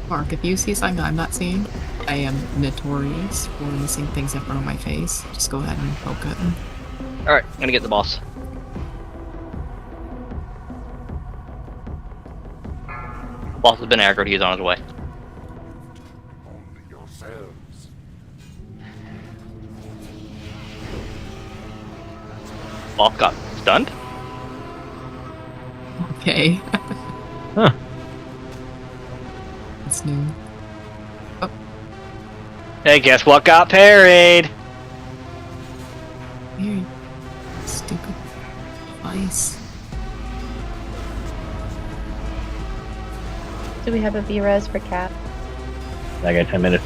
Mark, if you see something I'm not seeing, I am notorious for missing things in front of my face. Just go ahead and poke it. Alright, I'm gonna get the boss. Boss has been aggroed, he's on his way. Only yourselves. Boss got stunned? Okay. Huh. That's new. Hey, guess what got parried? Weird. Stupid device. Do we have a V-Res for Cat? I got 10 minutes.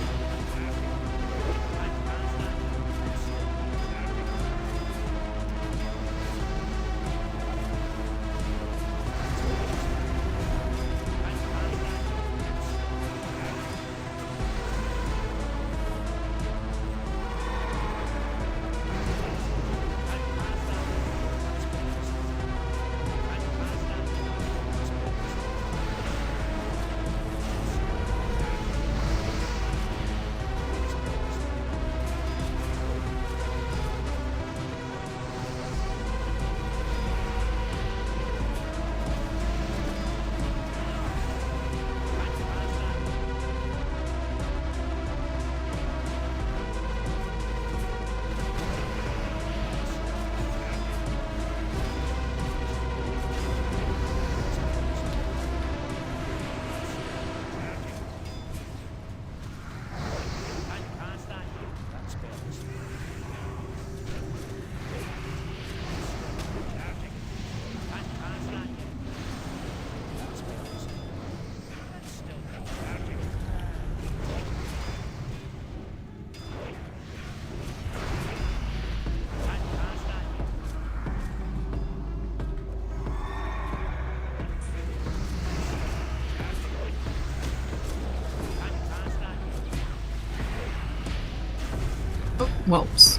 Oh, whoops.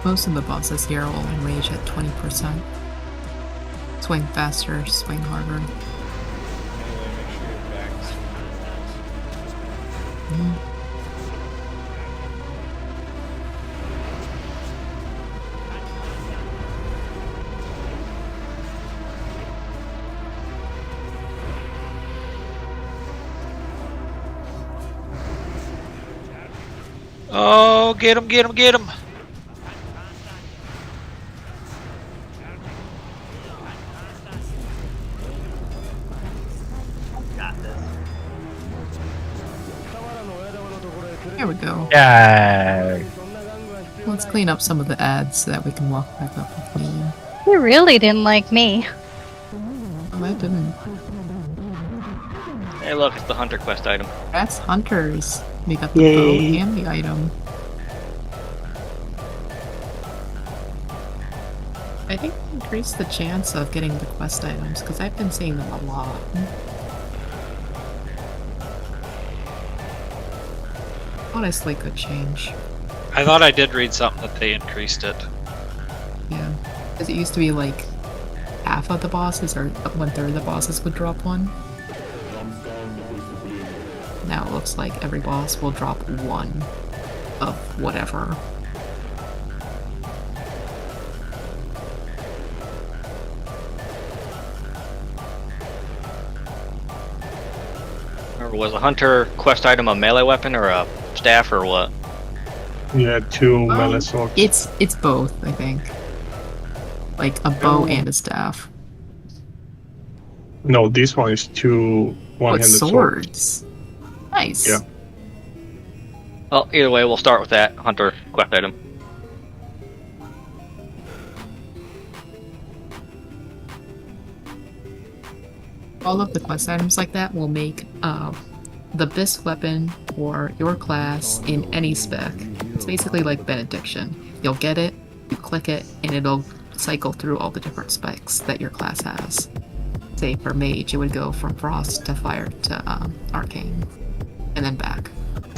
Most of the bosses here will enrage at 20%. Swing faster, swing harder. Mhm. Oh, get him, get him, get him! Got this. There we go. Yeah. Let's clean up some of the ads so that we can walk back up with me. You really didn't like me. Oh, I didn't. Hey look, it's the Hunter quest item. That's hunters. We got the Yay. bow and the item. I think increase the chance of getting the quest items because I've been seeing them a lot. Honestly, could change. I thought I did read something that they increased it. Yeah, because it used to be like half of the bosses or 1/3 of the bosses would drop one. Now it looks like every boss will drop one of whatever. Or was a hunter quest item a melee weapon or a staff or what? Yeah, 2 melee swords. It's both, I think. Like a bow and a staff. No, this one is 2 one-handed With swords. Nice. Yeah. Well, either way, we'll start with that hunter quest item. All of the quest items like that will make the best weapon for your class in any spec. It's basically like Benediction. You'll get it, you click it, and it'll cycle through all the different specs that your class has. Say for mage, it would go from frost to fire to arcane, and then back.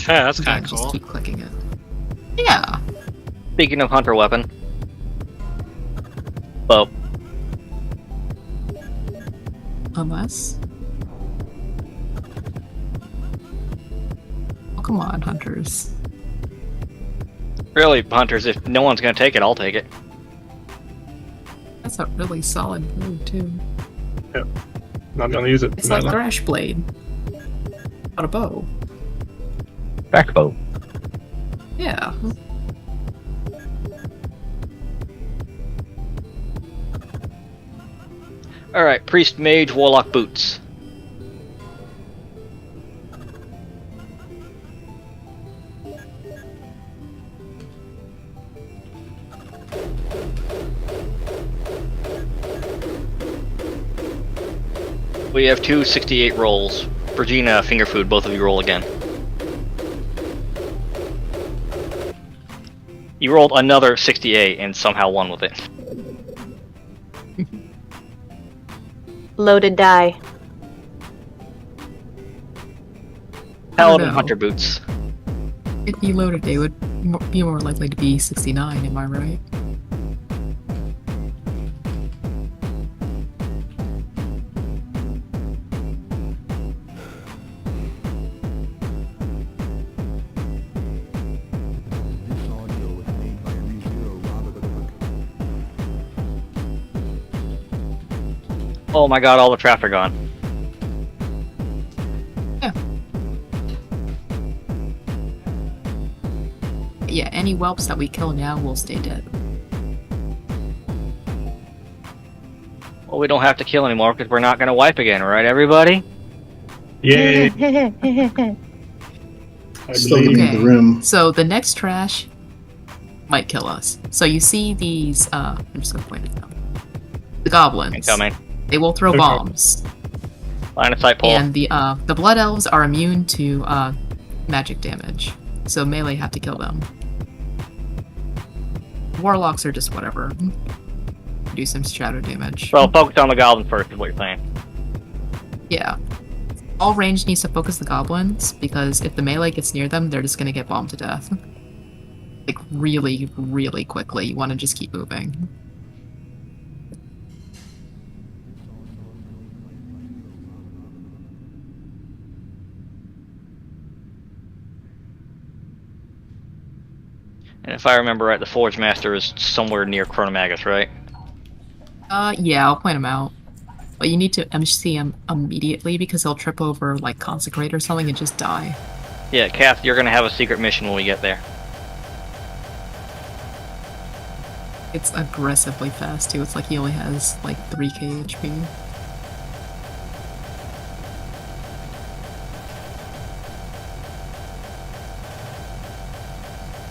Yeah, that's kind And of just cool. keep clicking it. Yeah. Speaking of hunter weapon, bow. Unless. Oh, come on, hunters. Really, hunters, if no one's gonna take it, I'll take it. That's a really solid move, too. Yep. Not gonna use it. It's like Thrash Blade. Not a bow. Backbow. Yeah. Alright, priest, mage, warlock, boots. We have 2 68 rolls. Virginia, finger food, both of you roll again. You rolled another 68 and somehow won with it. Loaded die. Paladin, know. hunter, boots. If you loaded, they would be more likely to be 69, am I right? Oh my god, all the traps are gone. Yeah, any whelps that we kill now will stay dead. Well, we don't have to kill anymore because we're not going to wipe again, right, everybody? Yay! Still need the room. So the next trash might kill us. So you see these, I'm just gonna point it out. The goblins. Incoming. They will throw Okay. bombs. Line of sight pole. And the blood elves are immune to magic damage. So melee have to kill them. Warlocks are just whatever. Do some shadow damage. Well, focus on the goblins first is what you're saying. Yeah. All range needs to focus the goblins, because if the melee gets near them, they're just gonna get bombed to death. Like, really, really quickly. You want to just keep moving. And if I remember right, the Forge Master is somewhere near Chronomagus, right? Yeah, I'll point them out. But you need to MC him immediately, because he'll trip over, like, Consecrate or something and just die. Yeah, Kath, you're going to have a secret mission when we get there. It's aggressively fast, too. It's like he only has, like, 3k HP.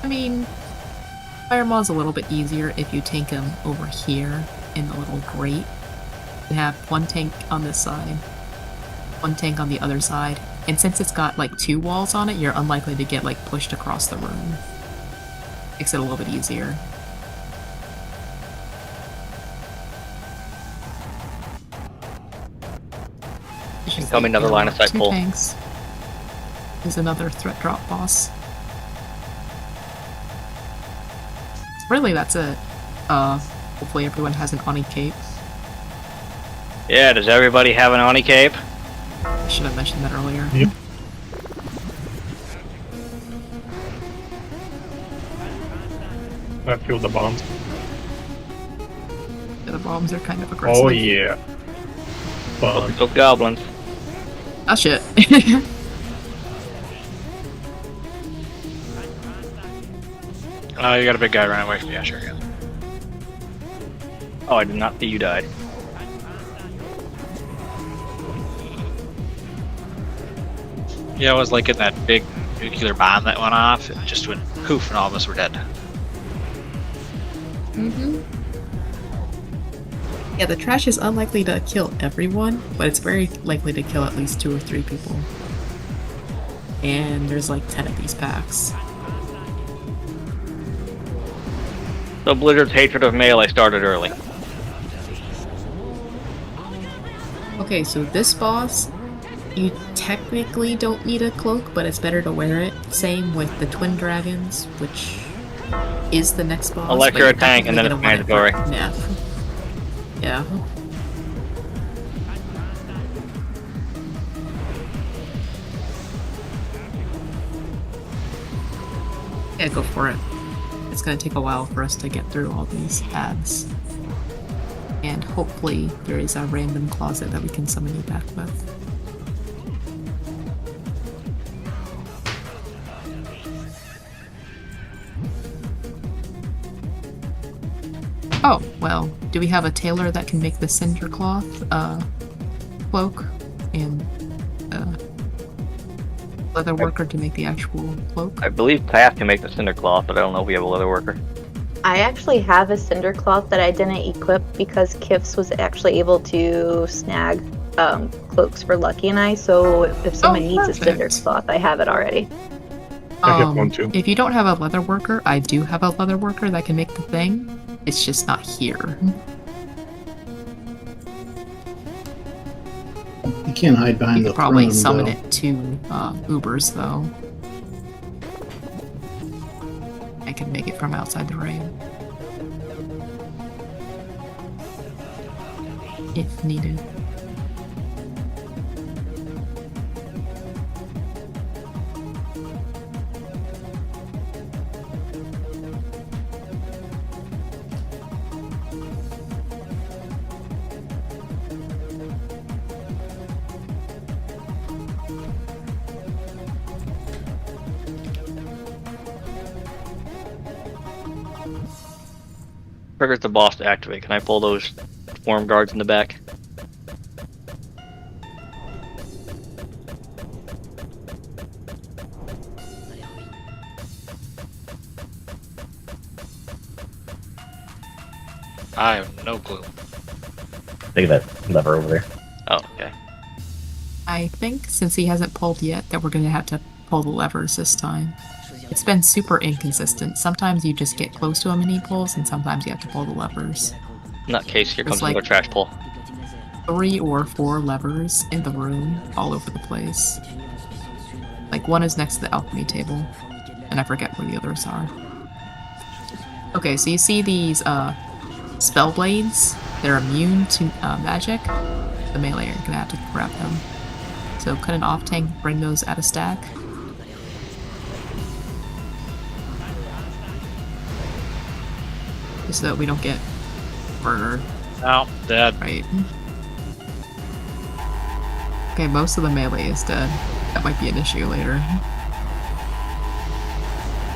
I mean, Firemaw's a little bit easier if you tank him over here in the little grate. You have one tank on this side, one tank on the other side, and since it's got like 2 walls on it, you're unlikely to get like pushed across the room. Makes it a little bit easier. Incoming another line of sight 2 pole. tanks. There's another threat drop boss. Really, that's it. Hopefully everyone has an Oni cape. Yeah, does everybody have an Oni cape? I should have mentioned that earlier. Yep. I feel the bombs. The bombs are kind of aggressive. Oh yeah. Fun. Go goblins. Oh shit. Oh, you got a big guy running away from you. Yeah, sure. Yeah. Oh, I did not see you died. Yeah, it was like in that big nuclear bomb that went off. It just went poof, and all of us were dead. Yeah, the trash is unlikely to kill everyone, but it's very likely to kill at least 2 or 3 people. And there's like 10 of these packs. So Blizzard's hatred of melee started early. Okay, so this boss, you technically don't need a cloak, but it's better to wear it. Same with the Twin Dragons, which is the next boss. Unless but you're a you're tank and then definitely it's gonna want mandatory. it for- Yeah. Yeah, go for it. It's gonna take a while for us to get through all these ads. And hopefully there is a random closet that we can summon you back with. Oh, well, do we have a tailor that can make the cinder cloth cloak and leather worker to make the actual cloak? I believe Path can make the cinder cloth, but I don't know if we have a leather worker. I actually have a cinder cloth that I didn't equip because Kifs was actually able to snag cloaks for Lucky and I, so if someone needs a cinder cloth, I have it already. I have one too. If you don't have a leather worker, I do have a leather worker that can make the thing. It's just not here. You can't hide behind You the could probably throne, summon though. it to Ubers, though. I can make it from outside the raid. If needed. Triggers the boss to activate. Can I pull those form guards in the back? I have no clue. Take that lever over there. Oh, okay. I think since he hasn't pulled yet, that we're gonna have to pull the levers this time. It's been super inconsistent. Sometimes you just get close to him and he pulls, and sometimes you have to pull the levers. In that case, here It's comes like- another trash pull. 3 or 4 levers in the room, all over the place. Like, one is next to the alchemy table, and I forget where the others are. Okay, so you see these spell blades? They're immune to magic. The melee are gonna have to grab them. So cut an off tank, bring those at a stack. Just so that we don't get murdered. No, dead. Right. Okay, most of the melee is dead. That might be an issue later.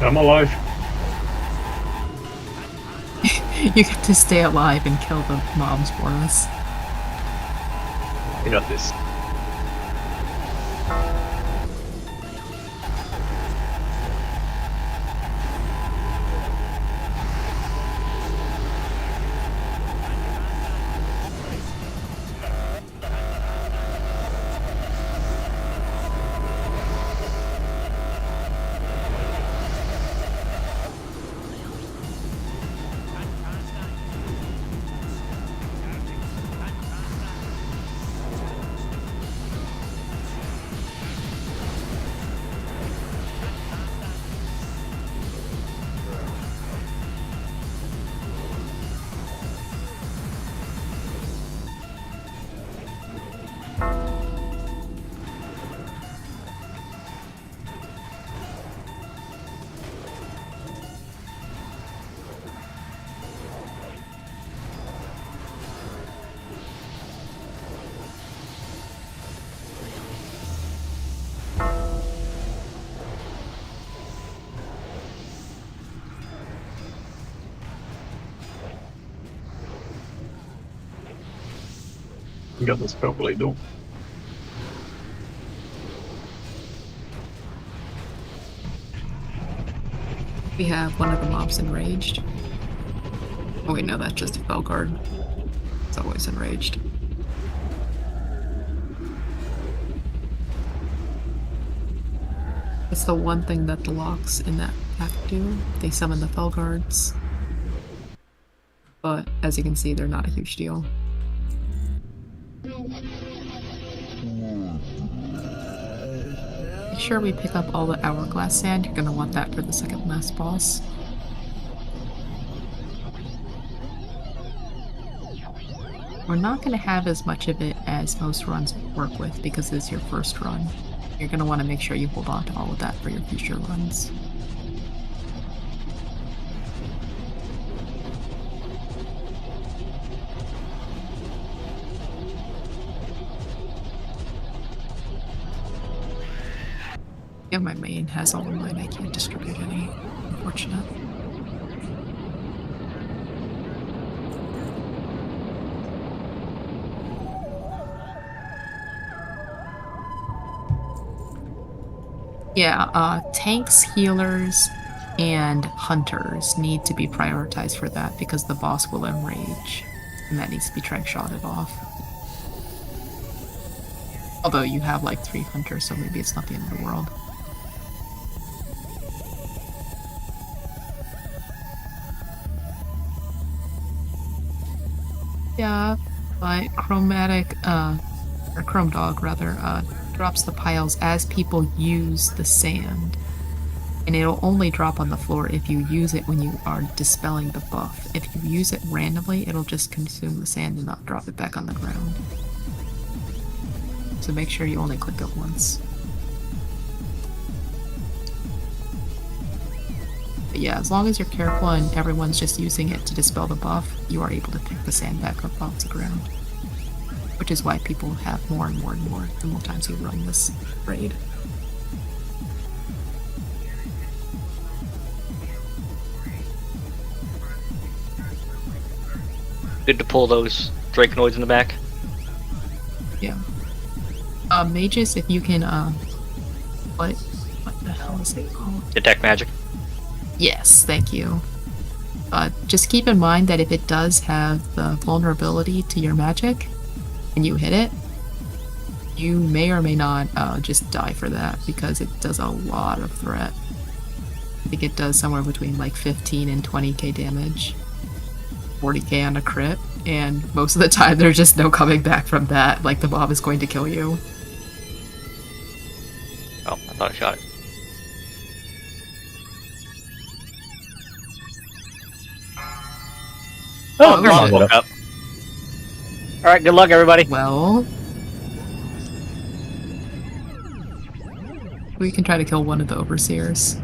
I'm alive. You get to stay alive and kill the mobs for us. You got this. Got the spell blade though. We have one of the mobs enraged. Oh wait, no, that's just a Felguard. It's always enraged. It's the one thing that the locks in that pack do. They summon the Felguards. But as you can see, they're not a huge deal. Make sure we pick up all the hourglass sand. You're gonna want that for the second last boss. We're not gonna have as much of it as most runs work with because it's your first run. You're gonna want to make sure you hold on to all of that for your future runs. Yeah, my main has all of mine. I can't distribute any, unfortunate. Yeah, tanks, healers, and hunters need to be prioritized for that because the boss will enrage, and that needs to be trank-shotted off. Although you have like 3 hunters, so maybe it's not the end of the world. Yeah, but Chromatic, or Chrome Dog rather, drops the piles as people use the sand. And it'll only drop on the floor if you use it when you are dispelling the buff. If you use it randomly, it'll just consume the sand and not drop it back on the ground. So make sure you only click it once. But yeah, as long as you're careful and everyone's just using it to dispel the buff, you are able to pick the sand back up off the ground. Which is why people have more and more and more the more times you run this raid. Good to pull those Draconids in the back. Yeah. Mages, if you can, what the hell is it called? Detect magic. Yes, thank you. Just keep in mind that if it does have the vulnerability to your magic, and you hit it, you may or may not just die for that because it does a lot of threat. I think it does somewhere between like 15 and 20k damage. 40k on a crit, and most of the time there's just no coming back from that, like the mob is going to kill you. Oh, I thought I shot it. Oh, Oh, woke up. Alright, good luck everybody. Well, we can try to kill one of the overseers.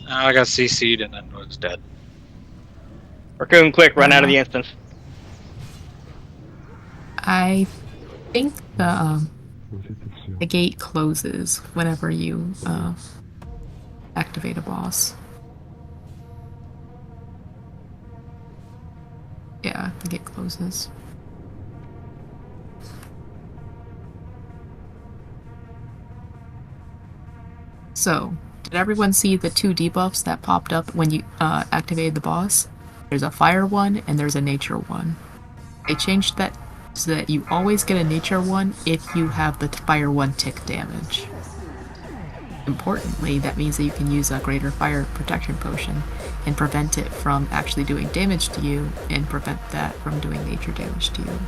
I got CC'd and then was dead. Raccoon, quick, run out of the instance. I think the gate closes whenever you activate a boss. Yeah, the gate closes. So, did everyone see the 2 debuffs that popped up when you activated the boss? There's a fire one and there's a nature one. I changed that so that you always get a nature one if you have the fire one tick damage. Importantly, that means that you can use a greater fire protection potion and prevent it from actually doing damage to you and prevent that from doing nature damage to you.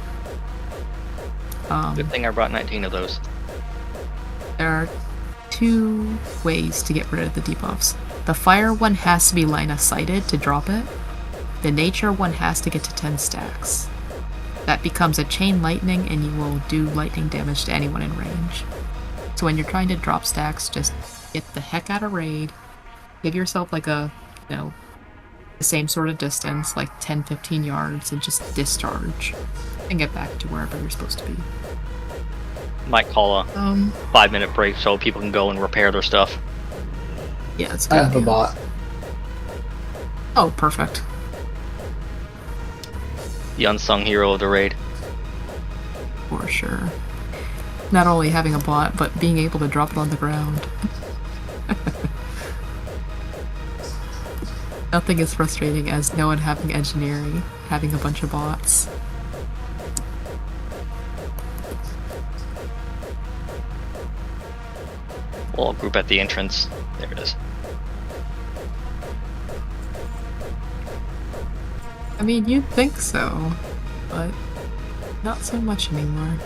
Good thing I brought 19 of those. There are 2 ways to get rid of the debuffs. The fire one has to be line of sighted to drop it. The nature one has to get to 10 stacks. That becomes a chain lightning and you will do lightning damage to anyone in range. So when you're trying to drop stacks, just get the heck out of raid, give yourself like a, you know, the same sort of distance, like 10-15 yards, and just discharge and get back to wherever you're supposed to be. Might call a 5-minute break so people can go and repair their stuff. Yeah, it's I have a bot. Oh, perfect. The unsung hero of the raid. For sure. Not only having a bot, but being able to drop it on the ground. Nothing is frustrating as no one having engineering, having a bunch of bots. We'll all group at the entrance. There it is. I mean, you'd think so, but not so much anymore.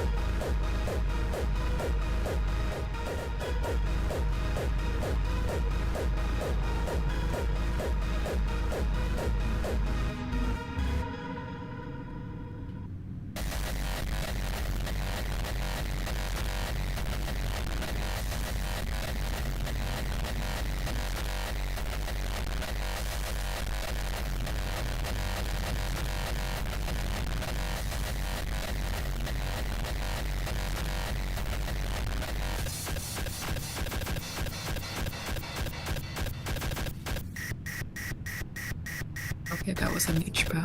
Okay, that was an H-bow.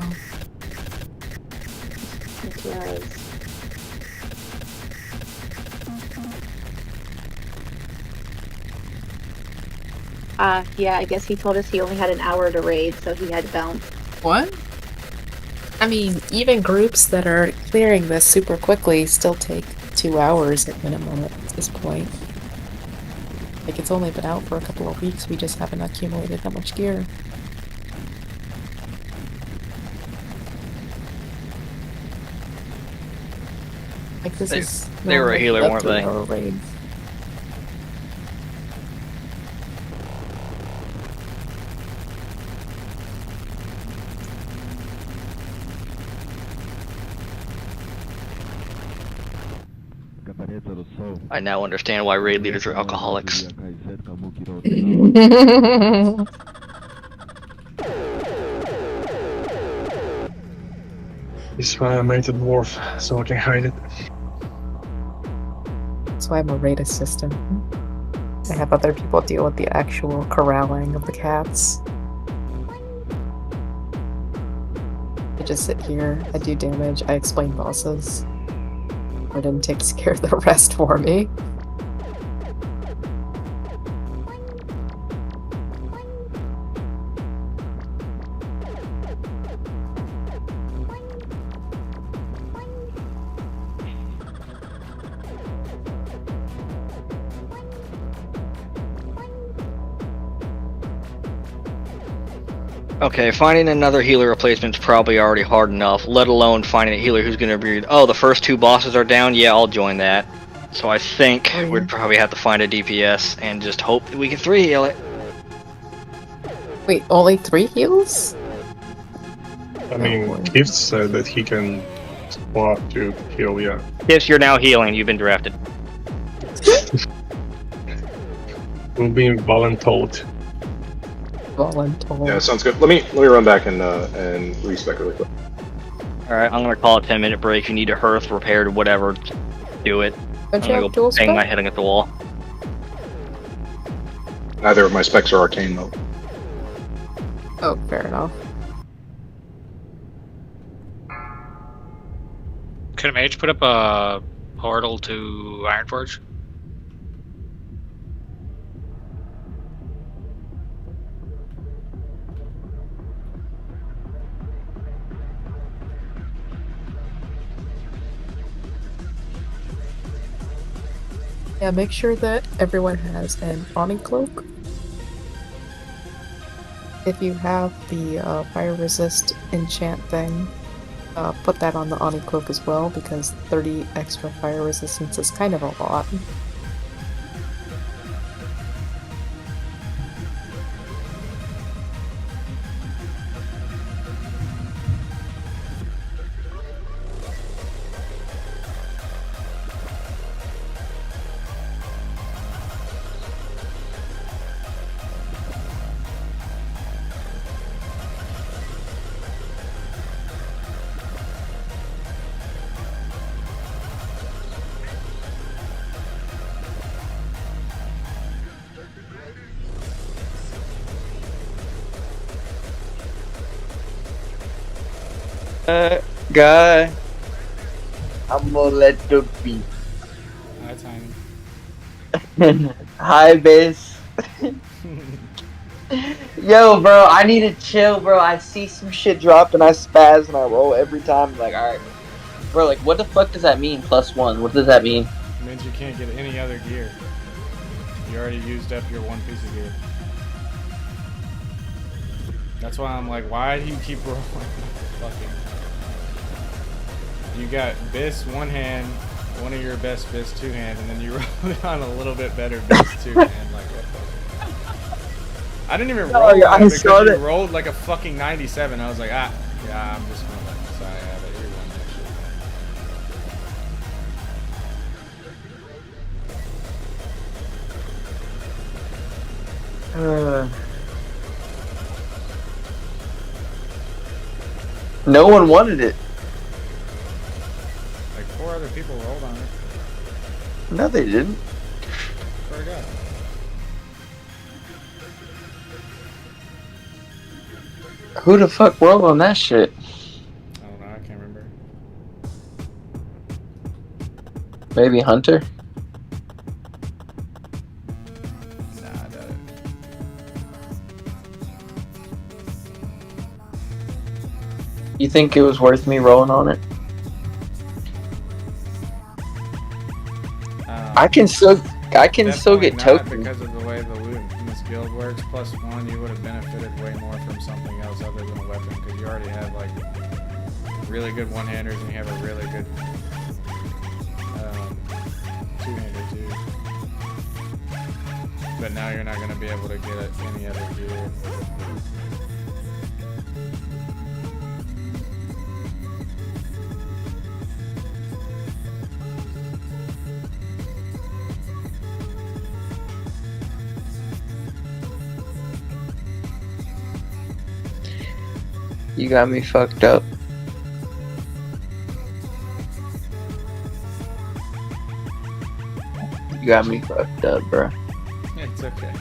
Yeah, I guess he told us he only had an hour to raid, so he had to bounce. What? I mean, even groups that are clearing this super quickly still take 2 hours at minimum at this point. Like, it's only been out for a couple of weeks, we just haven't accumulated that much gear. Like, this is... They were a healer, weren't they? Raid. I now understand why raid leaders are alcoholics. This is why I made a dwarf, so I can hide it. That's why I'm a raid assistant. I have other people deal with the actual corralling of the cats. I just sit here, I do damage, I explain bosses. Warden takes care of the rest for me. Okay, finding another healer replacement is probably already hard enough, let alone finding a healer who's gonna be, oh, the first 2 bosses are down? Yeah, I'll join that. So I think we'd probably have to find a DPS and just hope that we can 3 heal it. Wait, only 3 heals? I mean, Gift said that he can swap to heal, yeah. Yes, you're now healing, you've been drafted. We'll be voluntold. Yeah, sounds good. Let me run back and respec really quick. Alright, I'm gonna call a 10-minute break. If you need a hearth repaired, whatever, do it. I'm gonna go bang my head against the wall. Neither of my specs are arcane though. Oh, fair enough. Could a mage put up a portal to Ironforge? Yeah, make sure that everyone has an Oni cloak. If you have the fire resist enchant thing, put that on the Oni cloak as well, because 30 extra fire resistance is kind of a lot. guy. I'm gonna let the beat. Hi, Tiny. Hi, Biz. Yo, bro, I need to chill, bro. I see some shit drop and I spaz and I roll every time. I'm like, alright. Bro, like, what the fuck does that mean, +1? What does that mean? It means you can't get any other gear. You already used up your one piece of gear. That's why I'm like, why do you keep rolling? Fucking. You got Bis one hand, one of your best Bis two hand, and then you rolled on a little bit better Bis two hand. Like, what the? I didn't even roll I because saw you that. rolled like a fucking 97. I was like, yeah, I'm just gonna let Messiah have it. You're one that shit. No one wanted it. Like 4 other people rolled on it. No, they didn't. Swear to God. Who the fuck rolled on that shit? I don't know. I can't remember. Maybe Hunter? Nah, I doubt it. You think it was worth me rolling on it? I can still get Definitely not tokens. because of the way the loot in this guild works. +1, you would have benefited way more from something else other than a weapon because you already have like really good one-handers and you have a really good two-hander too. But now you're not going to be able to get any other gear. You got me fucked up. You got me fucked up, bro. It's okay.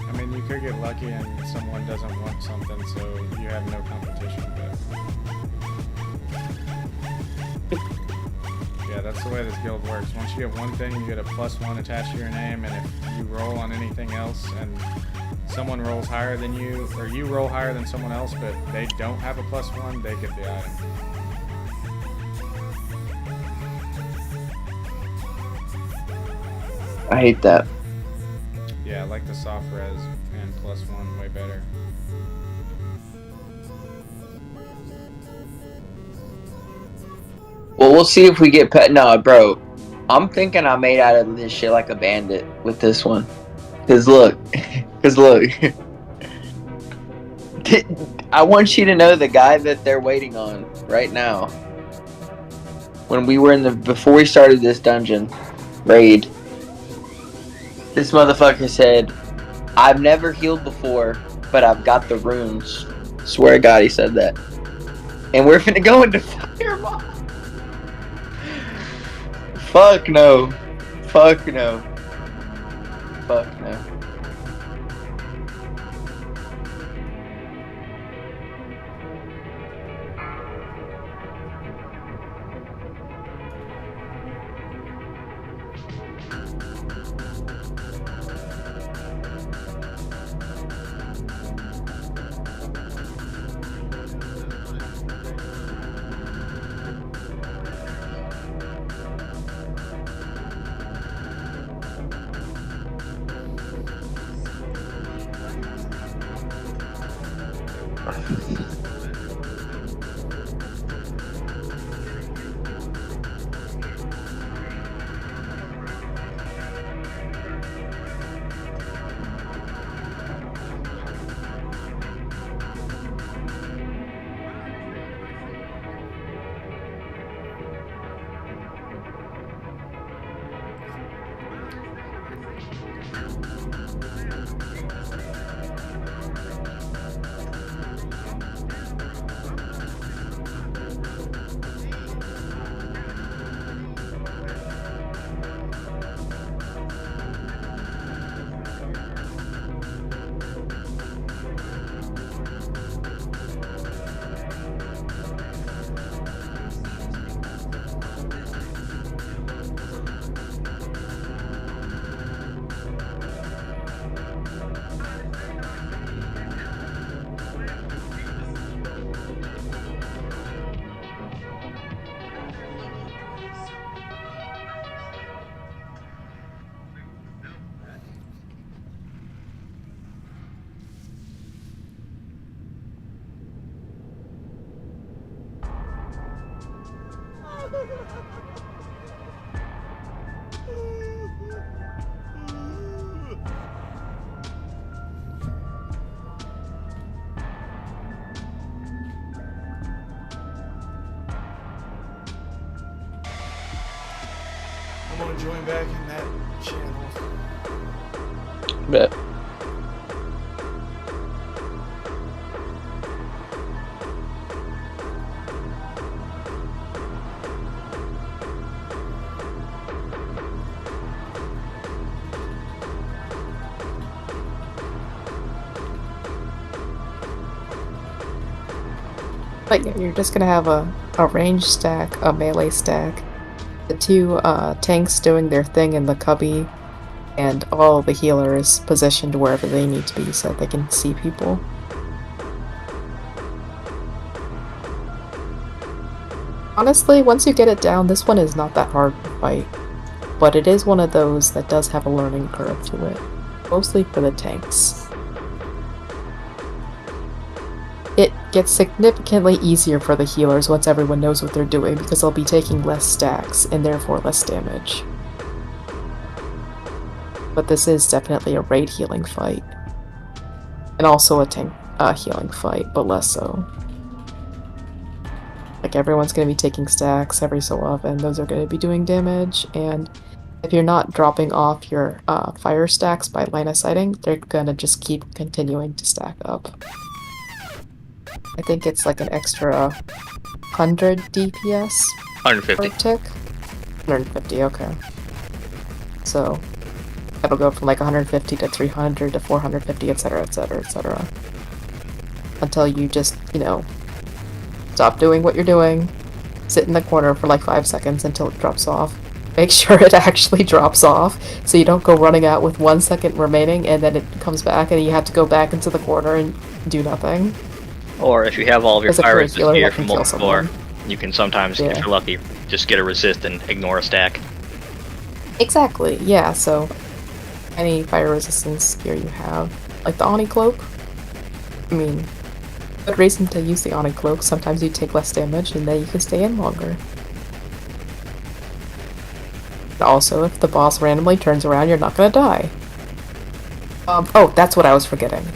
I mean, you could get lucky and someone doesn't want something, so you have no competition, but... Yeah, that's the way this guild works. Once you get one thing, you get a +1 attached to your name, and if you roll on anything else and someone rolls higher than you, or you roll higher than someone else, but they don't have a +1, they get the item. I hate that. Yeah, I like the soft res and +1 way better. Well, we'll see if we get pet. No, bro. I'm thinking I made out of this shit like a bandit with this one. Cause look. I want you to know the guy that they're waiting on right now. When we were before we started this dungeon raid, this motherfucker said, "I've never healed before, but I've got the runes." Swear to God, he said that. And we're finna go into fireball. Fuck no. Fuck no. Fuck no. join back in that channel. Bet. But yeah, you're just gonna have a range stack, a melee stack, the two tanks doing their thing in the cubby, and all the healers positioned wherever they need to be so that they can see people. Honestly, once you get it down, this one is not that hard to fight, but it is one of those that does have a learning curve to it, mostly for the tanks. It gets significantly easier for the healers once everyone knows what they're doing because they'll be taking less stacks and therefore less damage. But this is definitely a raid healing fight. And also a tank healing fight, but less so. Like everyone's going to be taking stacks every so often, those are going to be doing damage, and if you're not dropping off your fire stacks by line of sighting, they're going to just keep continuing to stack up. I think it's like an extra 100 DPS 150. per tick. 150, okay. So that'll go from like 150 to 300 to 450, etc, etc, etc. Until you just, you know, stop doing what you're doing, sit in the corner for like 5 seconds until it drops off. Make sure it actually drops off, so you don't go running out with 1 second remaining and then it comes back and you have to go back into the corner and do nothing. Or if you have all of your As a fire crit healer, resist gear that can from kill before, someone. you can sometimes, if Yeah. you're lucky, just get a resist and ignore a stack. Exactly, yeah, so any fire resistance gear you have, like the Oni Cloak, I mean, good reason to use the Oni Cloak, sometimes you take less damage and then you can stay in longer. Also, if the boss randomly turns around, you're not gonna die. Oh, that's what I was forgetting.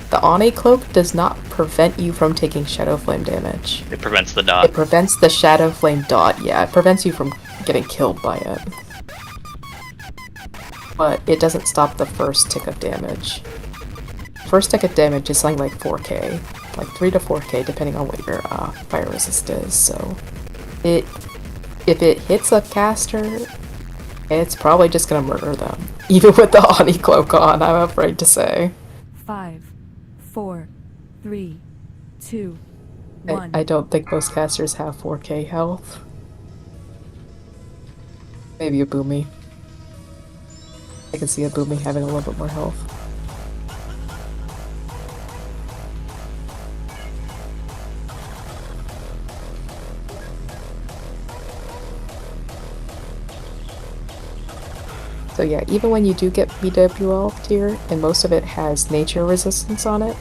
The Oni Cloak does not prevent you from taking Shadow Flame damage. It prevents the dot. It prevents the Shadow Flame dot, yeah, it prevents you from getting killed by it. But it doesn't stop the first tick of damage. First tick of damage is something like 4k, like 3 to 4k depending on what your fire resist is, so if it hits a caster, it's probably just gonna murder them. Even with the Oni Cloak on, I'm afraid to say. 5, 4, 3, 2, 1. I don't think most casters have 4k health. Maybe a Boomy. I can see a Boomy having a little bit more health. So yeah, even when you do get BWL tier, and most of it has nature resistance on it,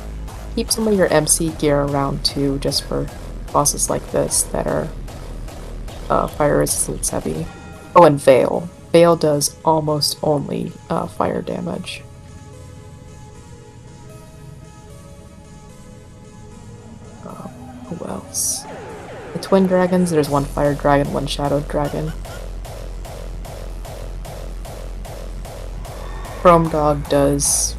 keep some of your MC gear around too, just for bosses like this that are fire resistance heavy. Oh, and Veil. Veil does almost only fire damage. Who else? The Twin Dragons, there's one Fire Dragon, one Shadow Dragon. Chrome Dog does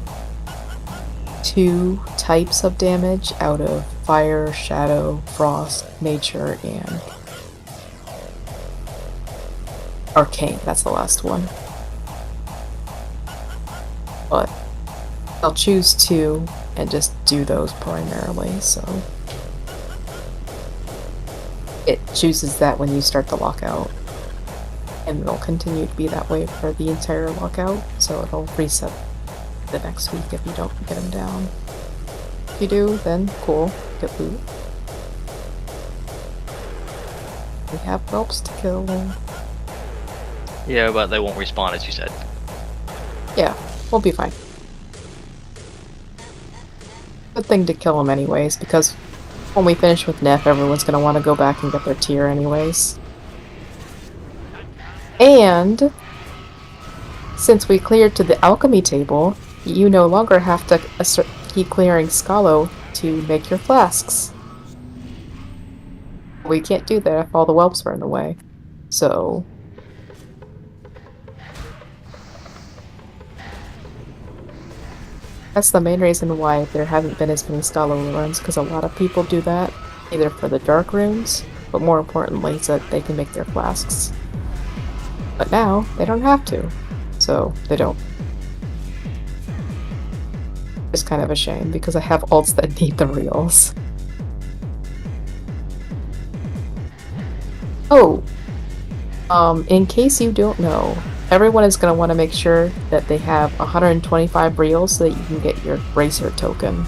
2 types of damage out of Fire, Shadow, Frost, Nature, and Arcane. That's the last one. But I'll choose 2 and just do those primarily, so it chooses that when you start the lockout. And it'll continue to be that way for the entire lockout, so it'll reset the next week if you don't get them down. If you do, then cool, get loot. We have whelps to kill. Yeah, but they won't respawn, as you said. Yeah, we'll be fine. Good thing to kill them anyways, because when we finish with Neff, everyone's gonna want to go back and get their tier anyways. And since we cleared to the alchemy table, you no longer have to keep clearing Scalo to make your flasks. We can't do that if all the whelps are in the way. So That's the main reason why there haven't been as many scholarly runs, because a lot of people do that, either for the dark runes, but more importantly, so that they can make their flasks. But now, they don't have to, so they don't. It's kind of a shame, because I have ults that need the reels. Oh! In case you don't know, everyone is going to want to make sure that they have 125 reels so that you can get your bracer token.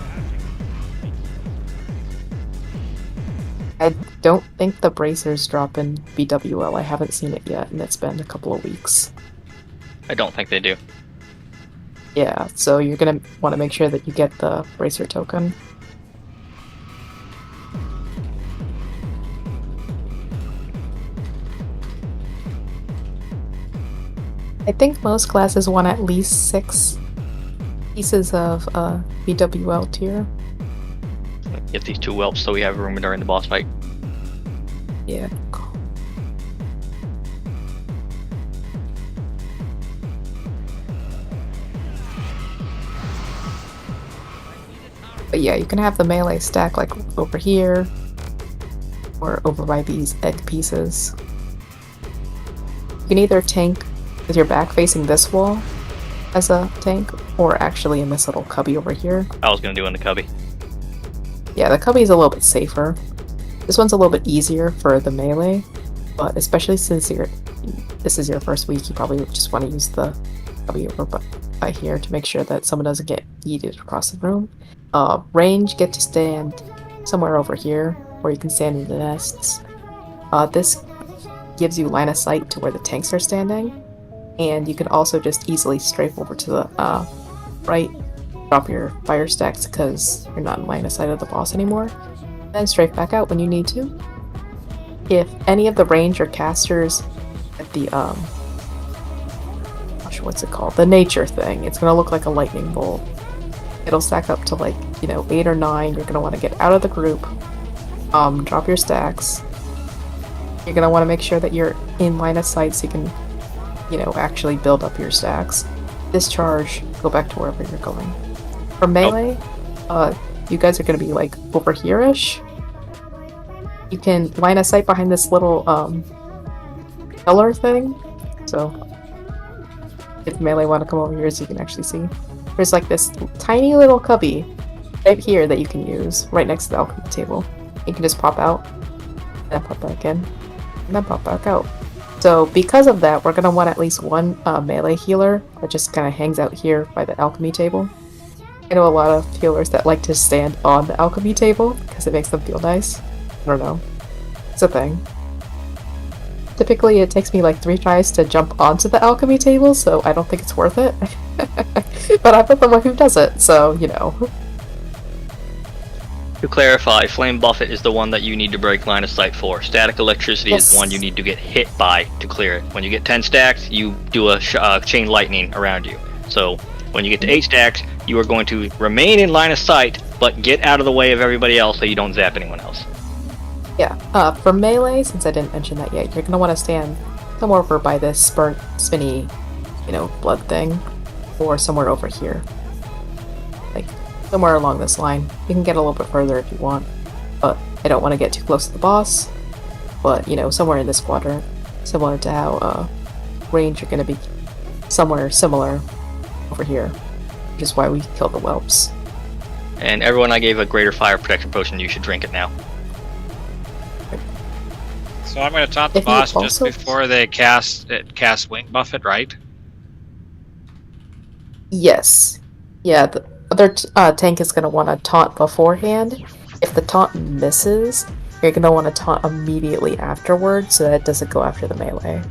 I don't think the bracers drop in BWL. I haven't seen it yet, and it's been a couple of weeks. I don't think they do. Yeah, so you're gonna want to make sure that you get the bracer token. I think most classes want at least 6 pieces of BWL tier. Get these 2 whelps so we have room during the boss fight. Yeah. But yeah, you can have the melee stack like over here, or over by these egg pieces. You can either tank with your back facing this wall as a tank, or actually in this little cubby over here. I was gonna do in the cubby. Yeah, the cubby is a little bit safer. This one's a little bit easier for the melee, but especially since this is your first week, you probably just want to use the cubby over by here to make sure that someone doesn't get yeeted across the room. Range, get to stand somewhere over here, where you can stand in the nests. This gives you line of sight to where the tanks are standing, and you can also just easily strafe over to the right, drop your fire stacks because you're not in line of sight of the boss anymore, then strafe back out when you need to. If any of the range or casters at the what's it called? The nature thing, it's gonna look like a lightning bolt. It'll stack up to like, 8 or 9. You're gonna want to get out of the group, drop your stacks. You're gonna want to make sure that you're in line of sight so you can, actually build up your stacks. Discharge, go back to wherever you're going. For melee, you guys are gonna be like over here-ish. You can line of sight behind this little pillar thing. So if melee want to come over here so you can actually see. There's like this tiny little cubby right here that you can use right next to the alchemy table. You can just pop out, and then pop back in, and then pop back out. So because of that, we're going to want at least one melee healer that just kind of hangs out here by the alchemy table. I know a lot of healers that like to stand on the alchemy table because it makes them feel nice. I don't know. It's a thing. Typically it takes me like 3 tries to jump onto the alchemy table, so I don't think it's worth it. But I'm the one who does it, so, To clarify, Flame Buffet is the one that you need to break line of sight for. Static Electricity is the one you need to get hit by to clear it. When you get 10 stacks, you do a chain lightning around you. So when you get to 8 stacks, you are going to remain in line of sight, but get out of the way of everybody else so you don't zap anyone else. Yeah, for melee, since I didn't mention that yet, you're going to want to stand somewhere over by this spinny, blood thing, or somewhere over here. Like, somewhere along this line. You can get a little bit further if you want, but I don't want to get too close to the boss. But, somewhere in this quadrant, similar to how range are going to be somewhere similar over here, which is why we killed the whelps. And everyone I gave a greater fire protection potion, you should drink it now. So I'm going to taunt the boss just before they cast Wing Buffet, right? Yes. Yeah, the other tank is going to want to taunt beforehand. If the taunt misses, you're going to want to taunt immediately afterwards so that it doesn't go after the melee.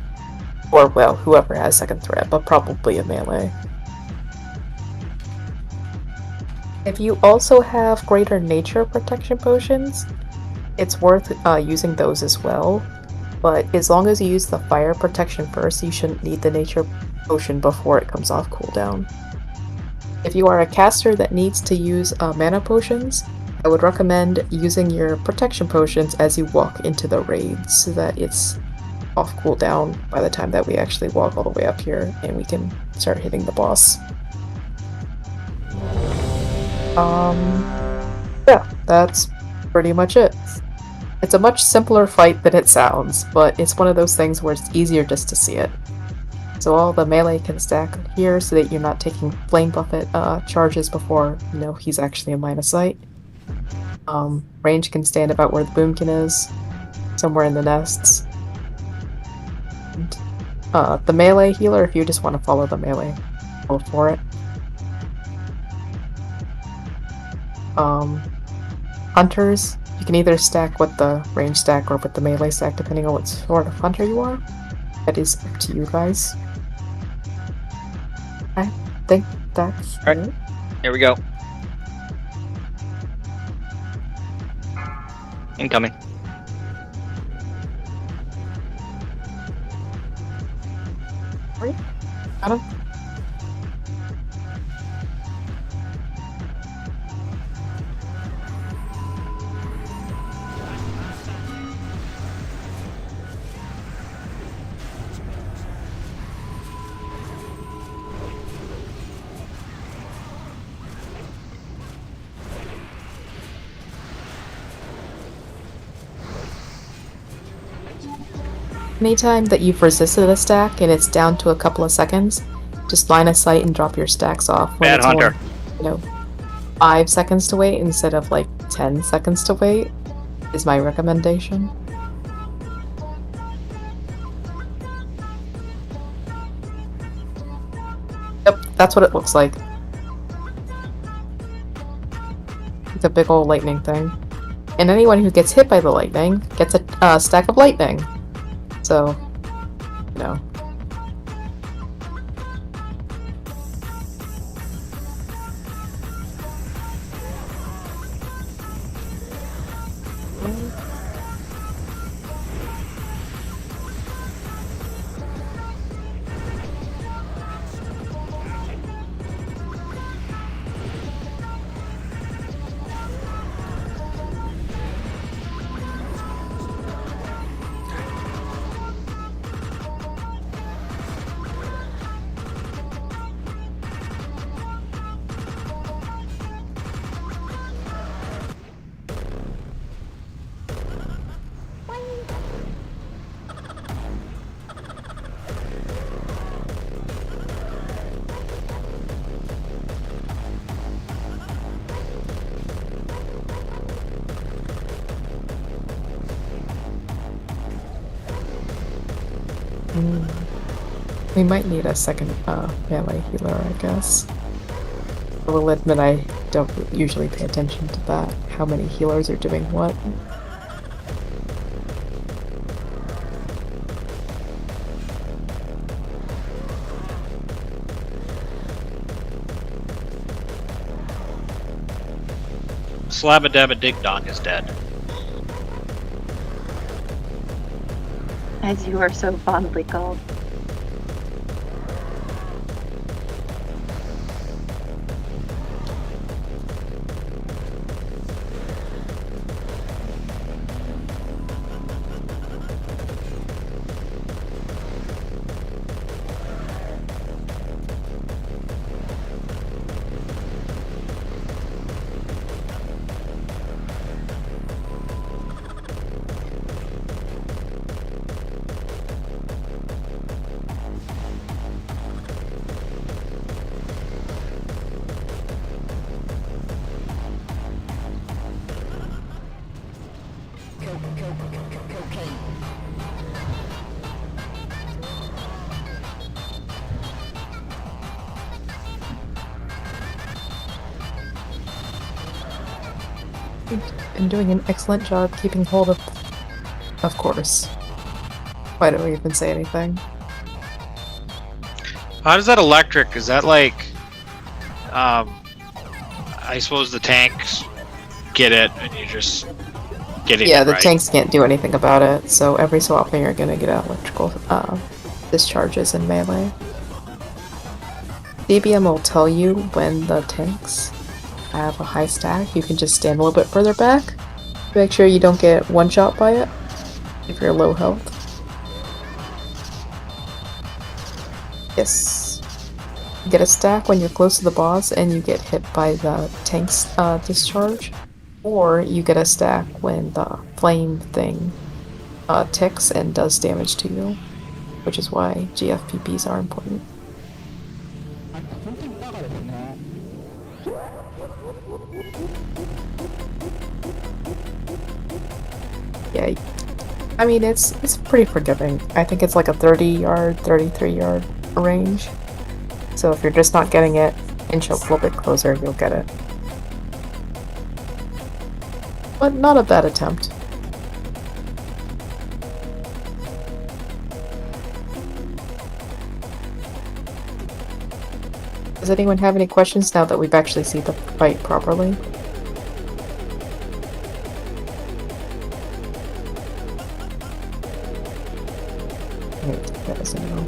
Or, well, whoever has second threat, but probably a melee. If you also have greater nature protection potions, it's worth using those as well. But as long as you use the fire protection first, you shouldn't need the nature potion before it comes off cooldown. If you are a caster that needs to use mana potions, I would recommend using your protection potions as you walk into the raids so that it's off cooldown by the time that we actually walk all the way up here and we can start hitting the boss. Yeah, that's pretty much it. It's a much simpler fight than it sounds, but it's one of those things where it's easier just to see it. So all the melee can stack here so that you're not taking flame buffet charges before, you know, he's actually in line of sight. Range can stand about where the boomkin is, somewhere in the nests. And, the melee healer, if you just want to follow the melee, go for it. Hunters, you can either stack with the range stack or with the melee stack, depending on what sort of hunter you are. That is up to you guys. I think that's it. Here we go. Incoming. Adam? Anytime that you've resisted a stack and it's down to a couple of seconds, just line of sight and drop your stacks off. When Bad it's hunter. Only, 5 seconds to wait instead of like 10 seconds to wait is my recommendation. Yep, that's what it looks like. It's a big old lightning thing. And anyone who gets hit by the lightning gets a stack of lightning. So, you know. We might need a second melee healer, I guess. I will admit I don't usually pay attention to that, how many healers are doing what. Slabba-dabba-dig-dong is dead. As you are so fondly called. Been doing an excellent job keeping hold of course. Why don't we even say anything? How does that electric? Is that like, I suppose the tanks get it and you just get it. Yeah, the right? tanks can't do anything about it, so every so often you're gonna get electrical discharges in melee. DBM will tell you when the tanks have a high stack. You can just stand a little bit further back to make sure you don't get one shot by it if you're low health. Yes. You get a stack when you're close to the boss and you get hit by the tank's discharge, or you get a stack when the flame thing ticks and does damage to you, which is why GFPPs are important. Yeah, I mean it's pretty forgiving. I think it's like a 30-yard, 33-yard range. So if you're just not getting it, inch up a little bit closer, you'll get it. But not a bad attempt. Does anyone have any questions now that we've actually seen the fight properly? Wait, that is a no.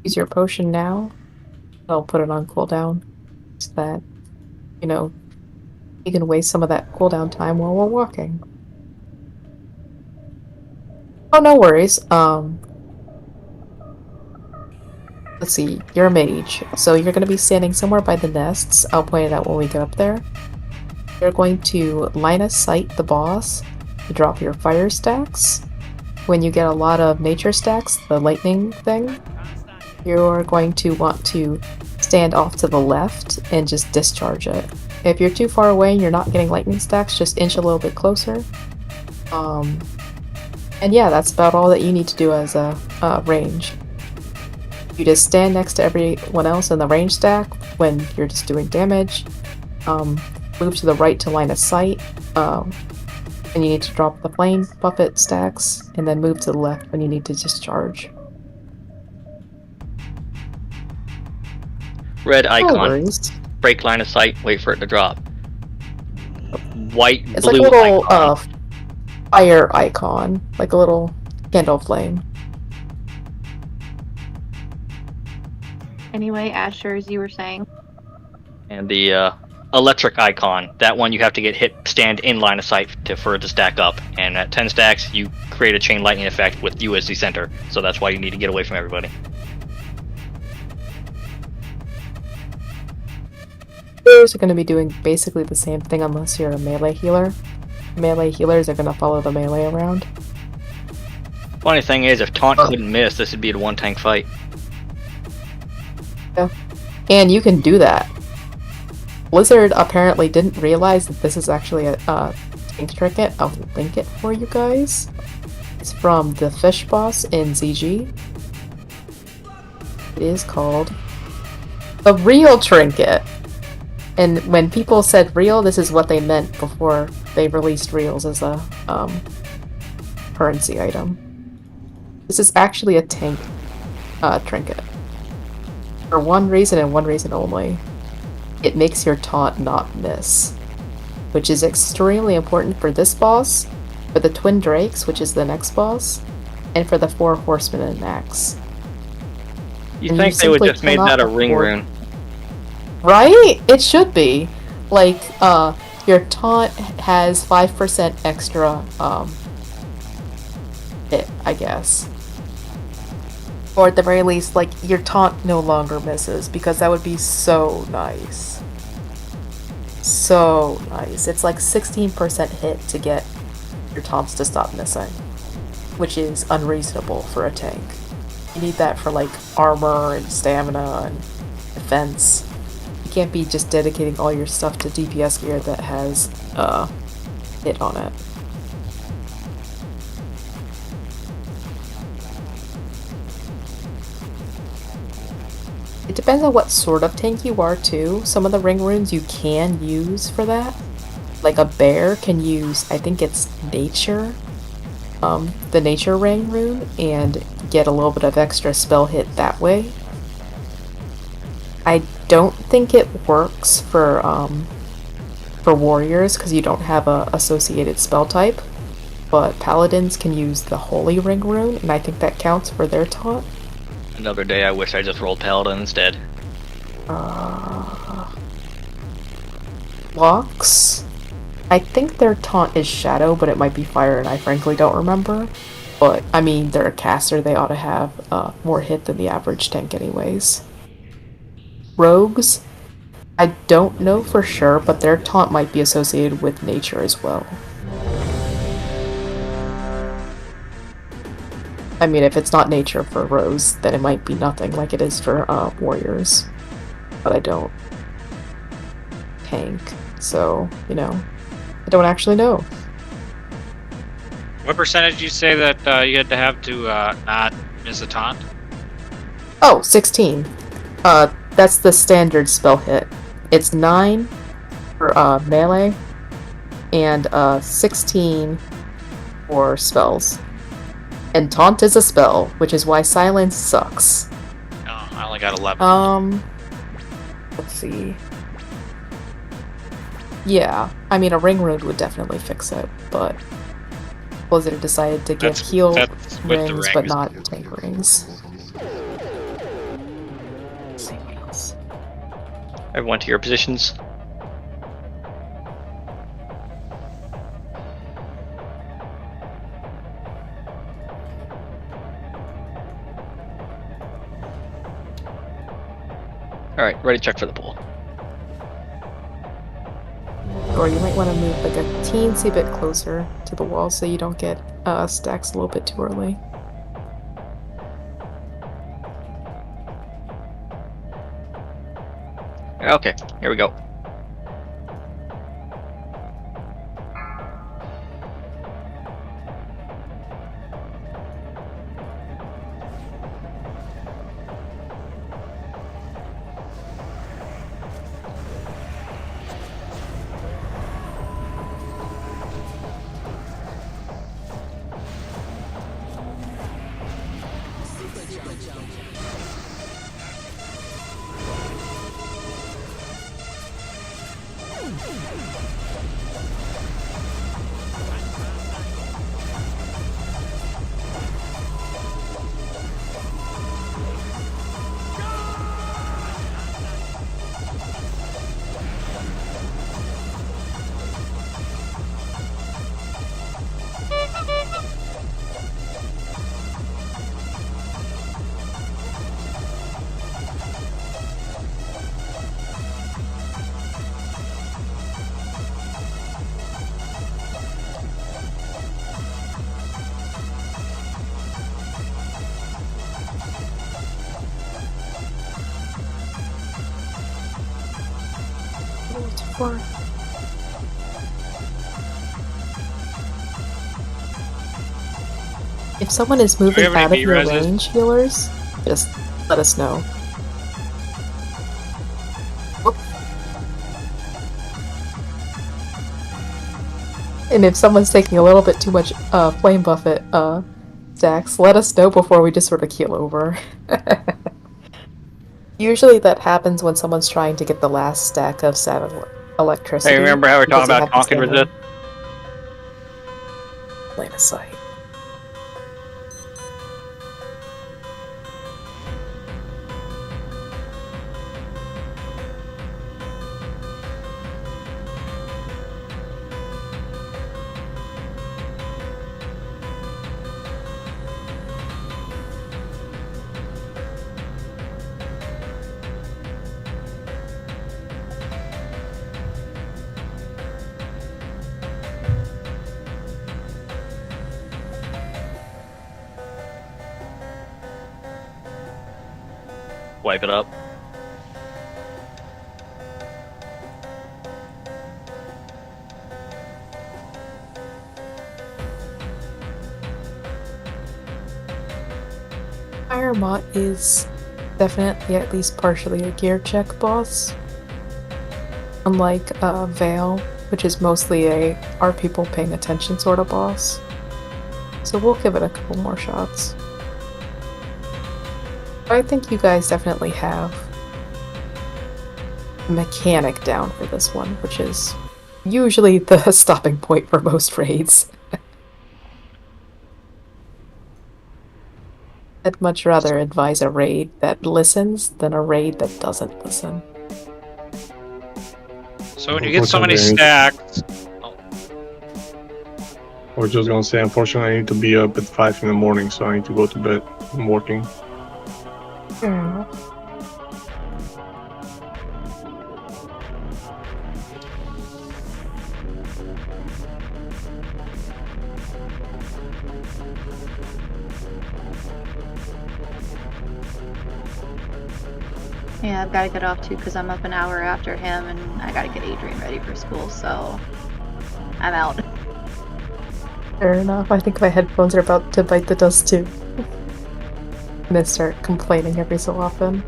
Use your potion now. I'll put it on cooldown so that, you know, you can waste some of that cooldown time while we're walking. Oh, no worries. Let's see, you're a mage, so you're going to be standing somewhere by the nests. I'll point it out when we get up there. You're going to line of sight the boss to drop your fire stacks. When you get a lot of nature stacks, the lightning thing, you're going to want to stand off to the left and just discharge it. If you're too far away and you're not getting lightning stacks, just inch a little bit closer. And yeah, that's about all that you need to do as a range. You just stand next to everyone else in the range stack when you're just doing damage. Move to the right to line of sight. And you need to drop the flame buffet stacks, and then move to the left when you need to discharge. Red icon. No worries. Break line of sight, wait for it to drop. White, It's blue like a little icon. fire icon, like a little candle flame. Anyway, Asher, as you were saying. And the electric icon. That one you have to get hit, stand in line of sight for it to stack up. And at 10 stacks, you create a chain lightning effect with you as the center. So that's why you need to get away from everybody. Healers are going to be doing basically the same thing unless you're a melee healer. Melee healers are going to follow the melee around. Funny thing is, if taunt couldn't miss, this would be a one tank fight. Yeah. And you can do that. Blizzard apparently didn't realize that this is actually a tank trinket. I'll link it for you guys. It's from the fish boss in ZG. It is called the real trinket. And when people said real, this is what they meant before they released reals as a currency item. This is actually a tank trinket. For one reason and one reason only. It makes your taunt not miss. Which is extremely important for this boss, for the Twin Drakes, which is the next boss, and for the 4 Horsemen and Max. You think they would just made that a ring rune? Right? It should be. Like, your taunt has 5% extra, hit, I guess. Or at the very least, like, your taunt no longer misses, because that would be so nice. So nice. It's like 16% hit to get your taunts to stop missing, which is unreasonable for a tank. You need that for, like, armor and stamina and defense. You can't be just dedicating all your stuff to DPS gear that has hit on it. It depends on what sort of tank you are too. Some of the ring runes you can use for that. Like a bear can use, I think it's nature, the nature ring rune, and get a little bit of extra spell hit that way. I don't think it works for warriors because you don't have a associated spell type. but paladins can use the Holy Ring rune, and I think that counts for their taunt. Another day I wish I just rolled Paladin instead. Locks? I think their taunt is Shadow, but it might be Fire, and I frankly don't remember. But, I mean, they're a caster, they ought to have more hit than the average tank anyways. Rogues? I don't know for sure, but their taunt might be associated with nature as well. I mean, if it's not nature for rogues, then it might be nothing like it is for warriors. But I don't tank, so, you know, I don't actually know. What percentage did you say that you had to have to not miss a taunt? Oh, 16. That's the standard spell hit. It's 9 for melee, and 16 for spells. And taunt is a spell, which is why silence sucks. Oh, I only got 11. Let's see. Yeah, I mean, a ring rune would definitely fix it, but Blizzard decided to give heal rings, but not tank rings. Let's see what else. Everyone to your positions. Alright, ready to check for the pool. Or you might want to move like a teensy bit closer to the wall so you don't get stacks a little bit too early. Okay, here we go. If someone is moving out of your range, healers, just let us know. And if someone's taking a little bit too much flame buffet stacks, let us know before we just sort of keel over. Usually that happens when someone's trying to get the last stack of electricity. Hey, remember how we're talking about Tonkin resist? Line of sight. Wipe it up. Fire Mott is definitely at least partially a gear check boss. Unlike Veil, which is mostly a are people paying attention sort of boss. So we'll give it a couple more shots. I think you guys definitely have mechanic down for this one, which is usually the stopping point for most raids. I'd much rather advise a raid that listens than a raid that doesn't listen. So when you get so many stacks... I was just gonna say, unfortunately, I need to be up at 5 in the morning, so I need to go to bed. I'm working. Fair enough. Yeah, I've got to get off too because I'm up an hour after him and I got to get Adrian ready for school, so I'm out. Fair enough. I think my headphones are about to bite the dust too. I'm gonna start complaining every so often.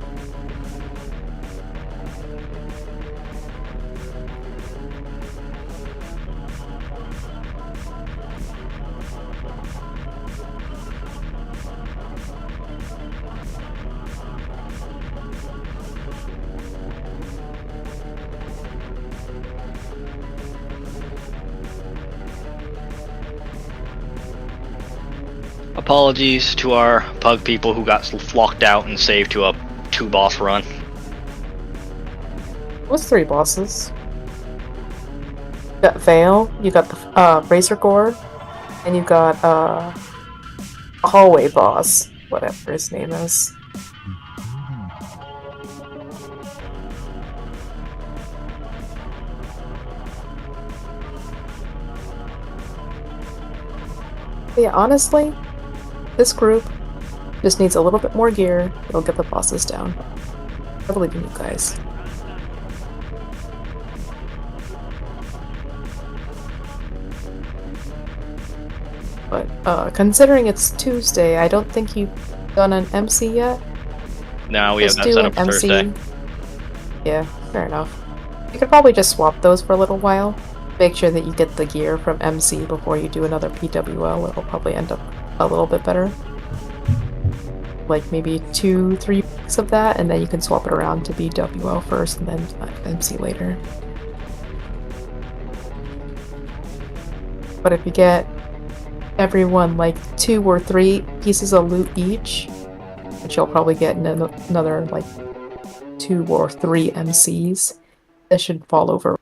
Apologies to our pug people who got flocked out and saved to a 2-boss run. What's 3 bosses? You got Vale, you got the Razor Gore, and you got a hallway boss, whatever his name is. But yeah, honestly, this group just needs a little bit more gear. It'll get the bosses down. I believe in you guys. But considering it's Tuesday, I don't think you've done an MC yet. No, we have Just that do set an up for MC. Thursday. Yeah, fair enough. You could probably just swap those for a little while. Make sure that you get the gear from MC before you do another BWL. It'll probably end up a little bit better. Like maybe 2-3 weeks of that, and then you can swap it around to BWL first and then MC later. But if you get everyone like 2 or 3 pieces of loot each, which you'll probably get in another like 2 or 3 MCs, that should fall over.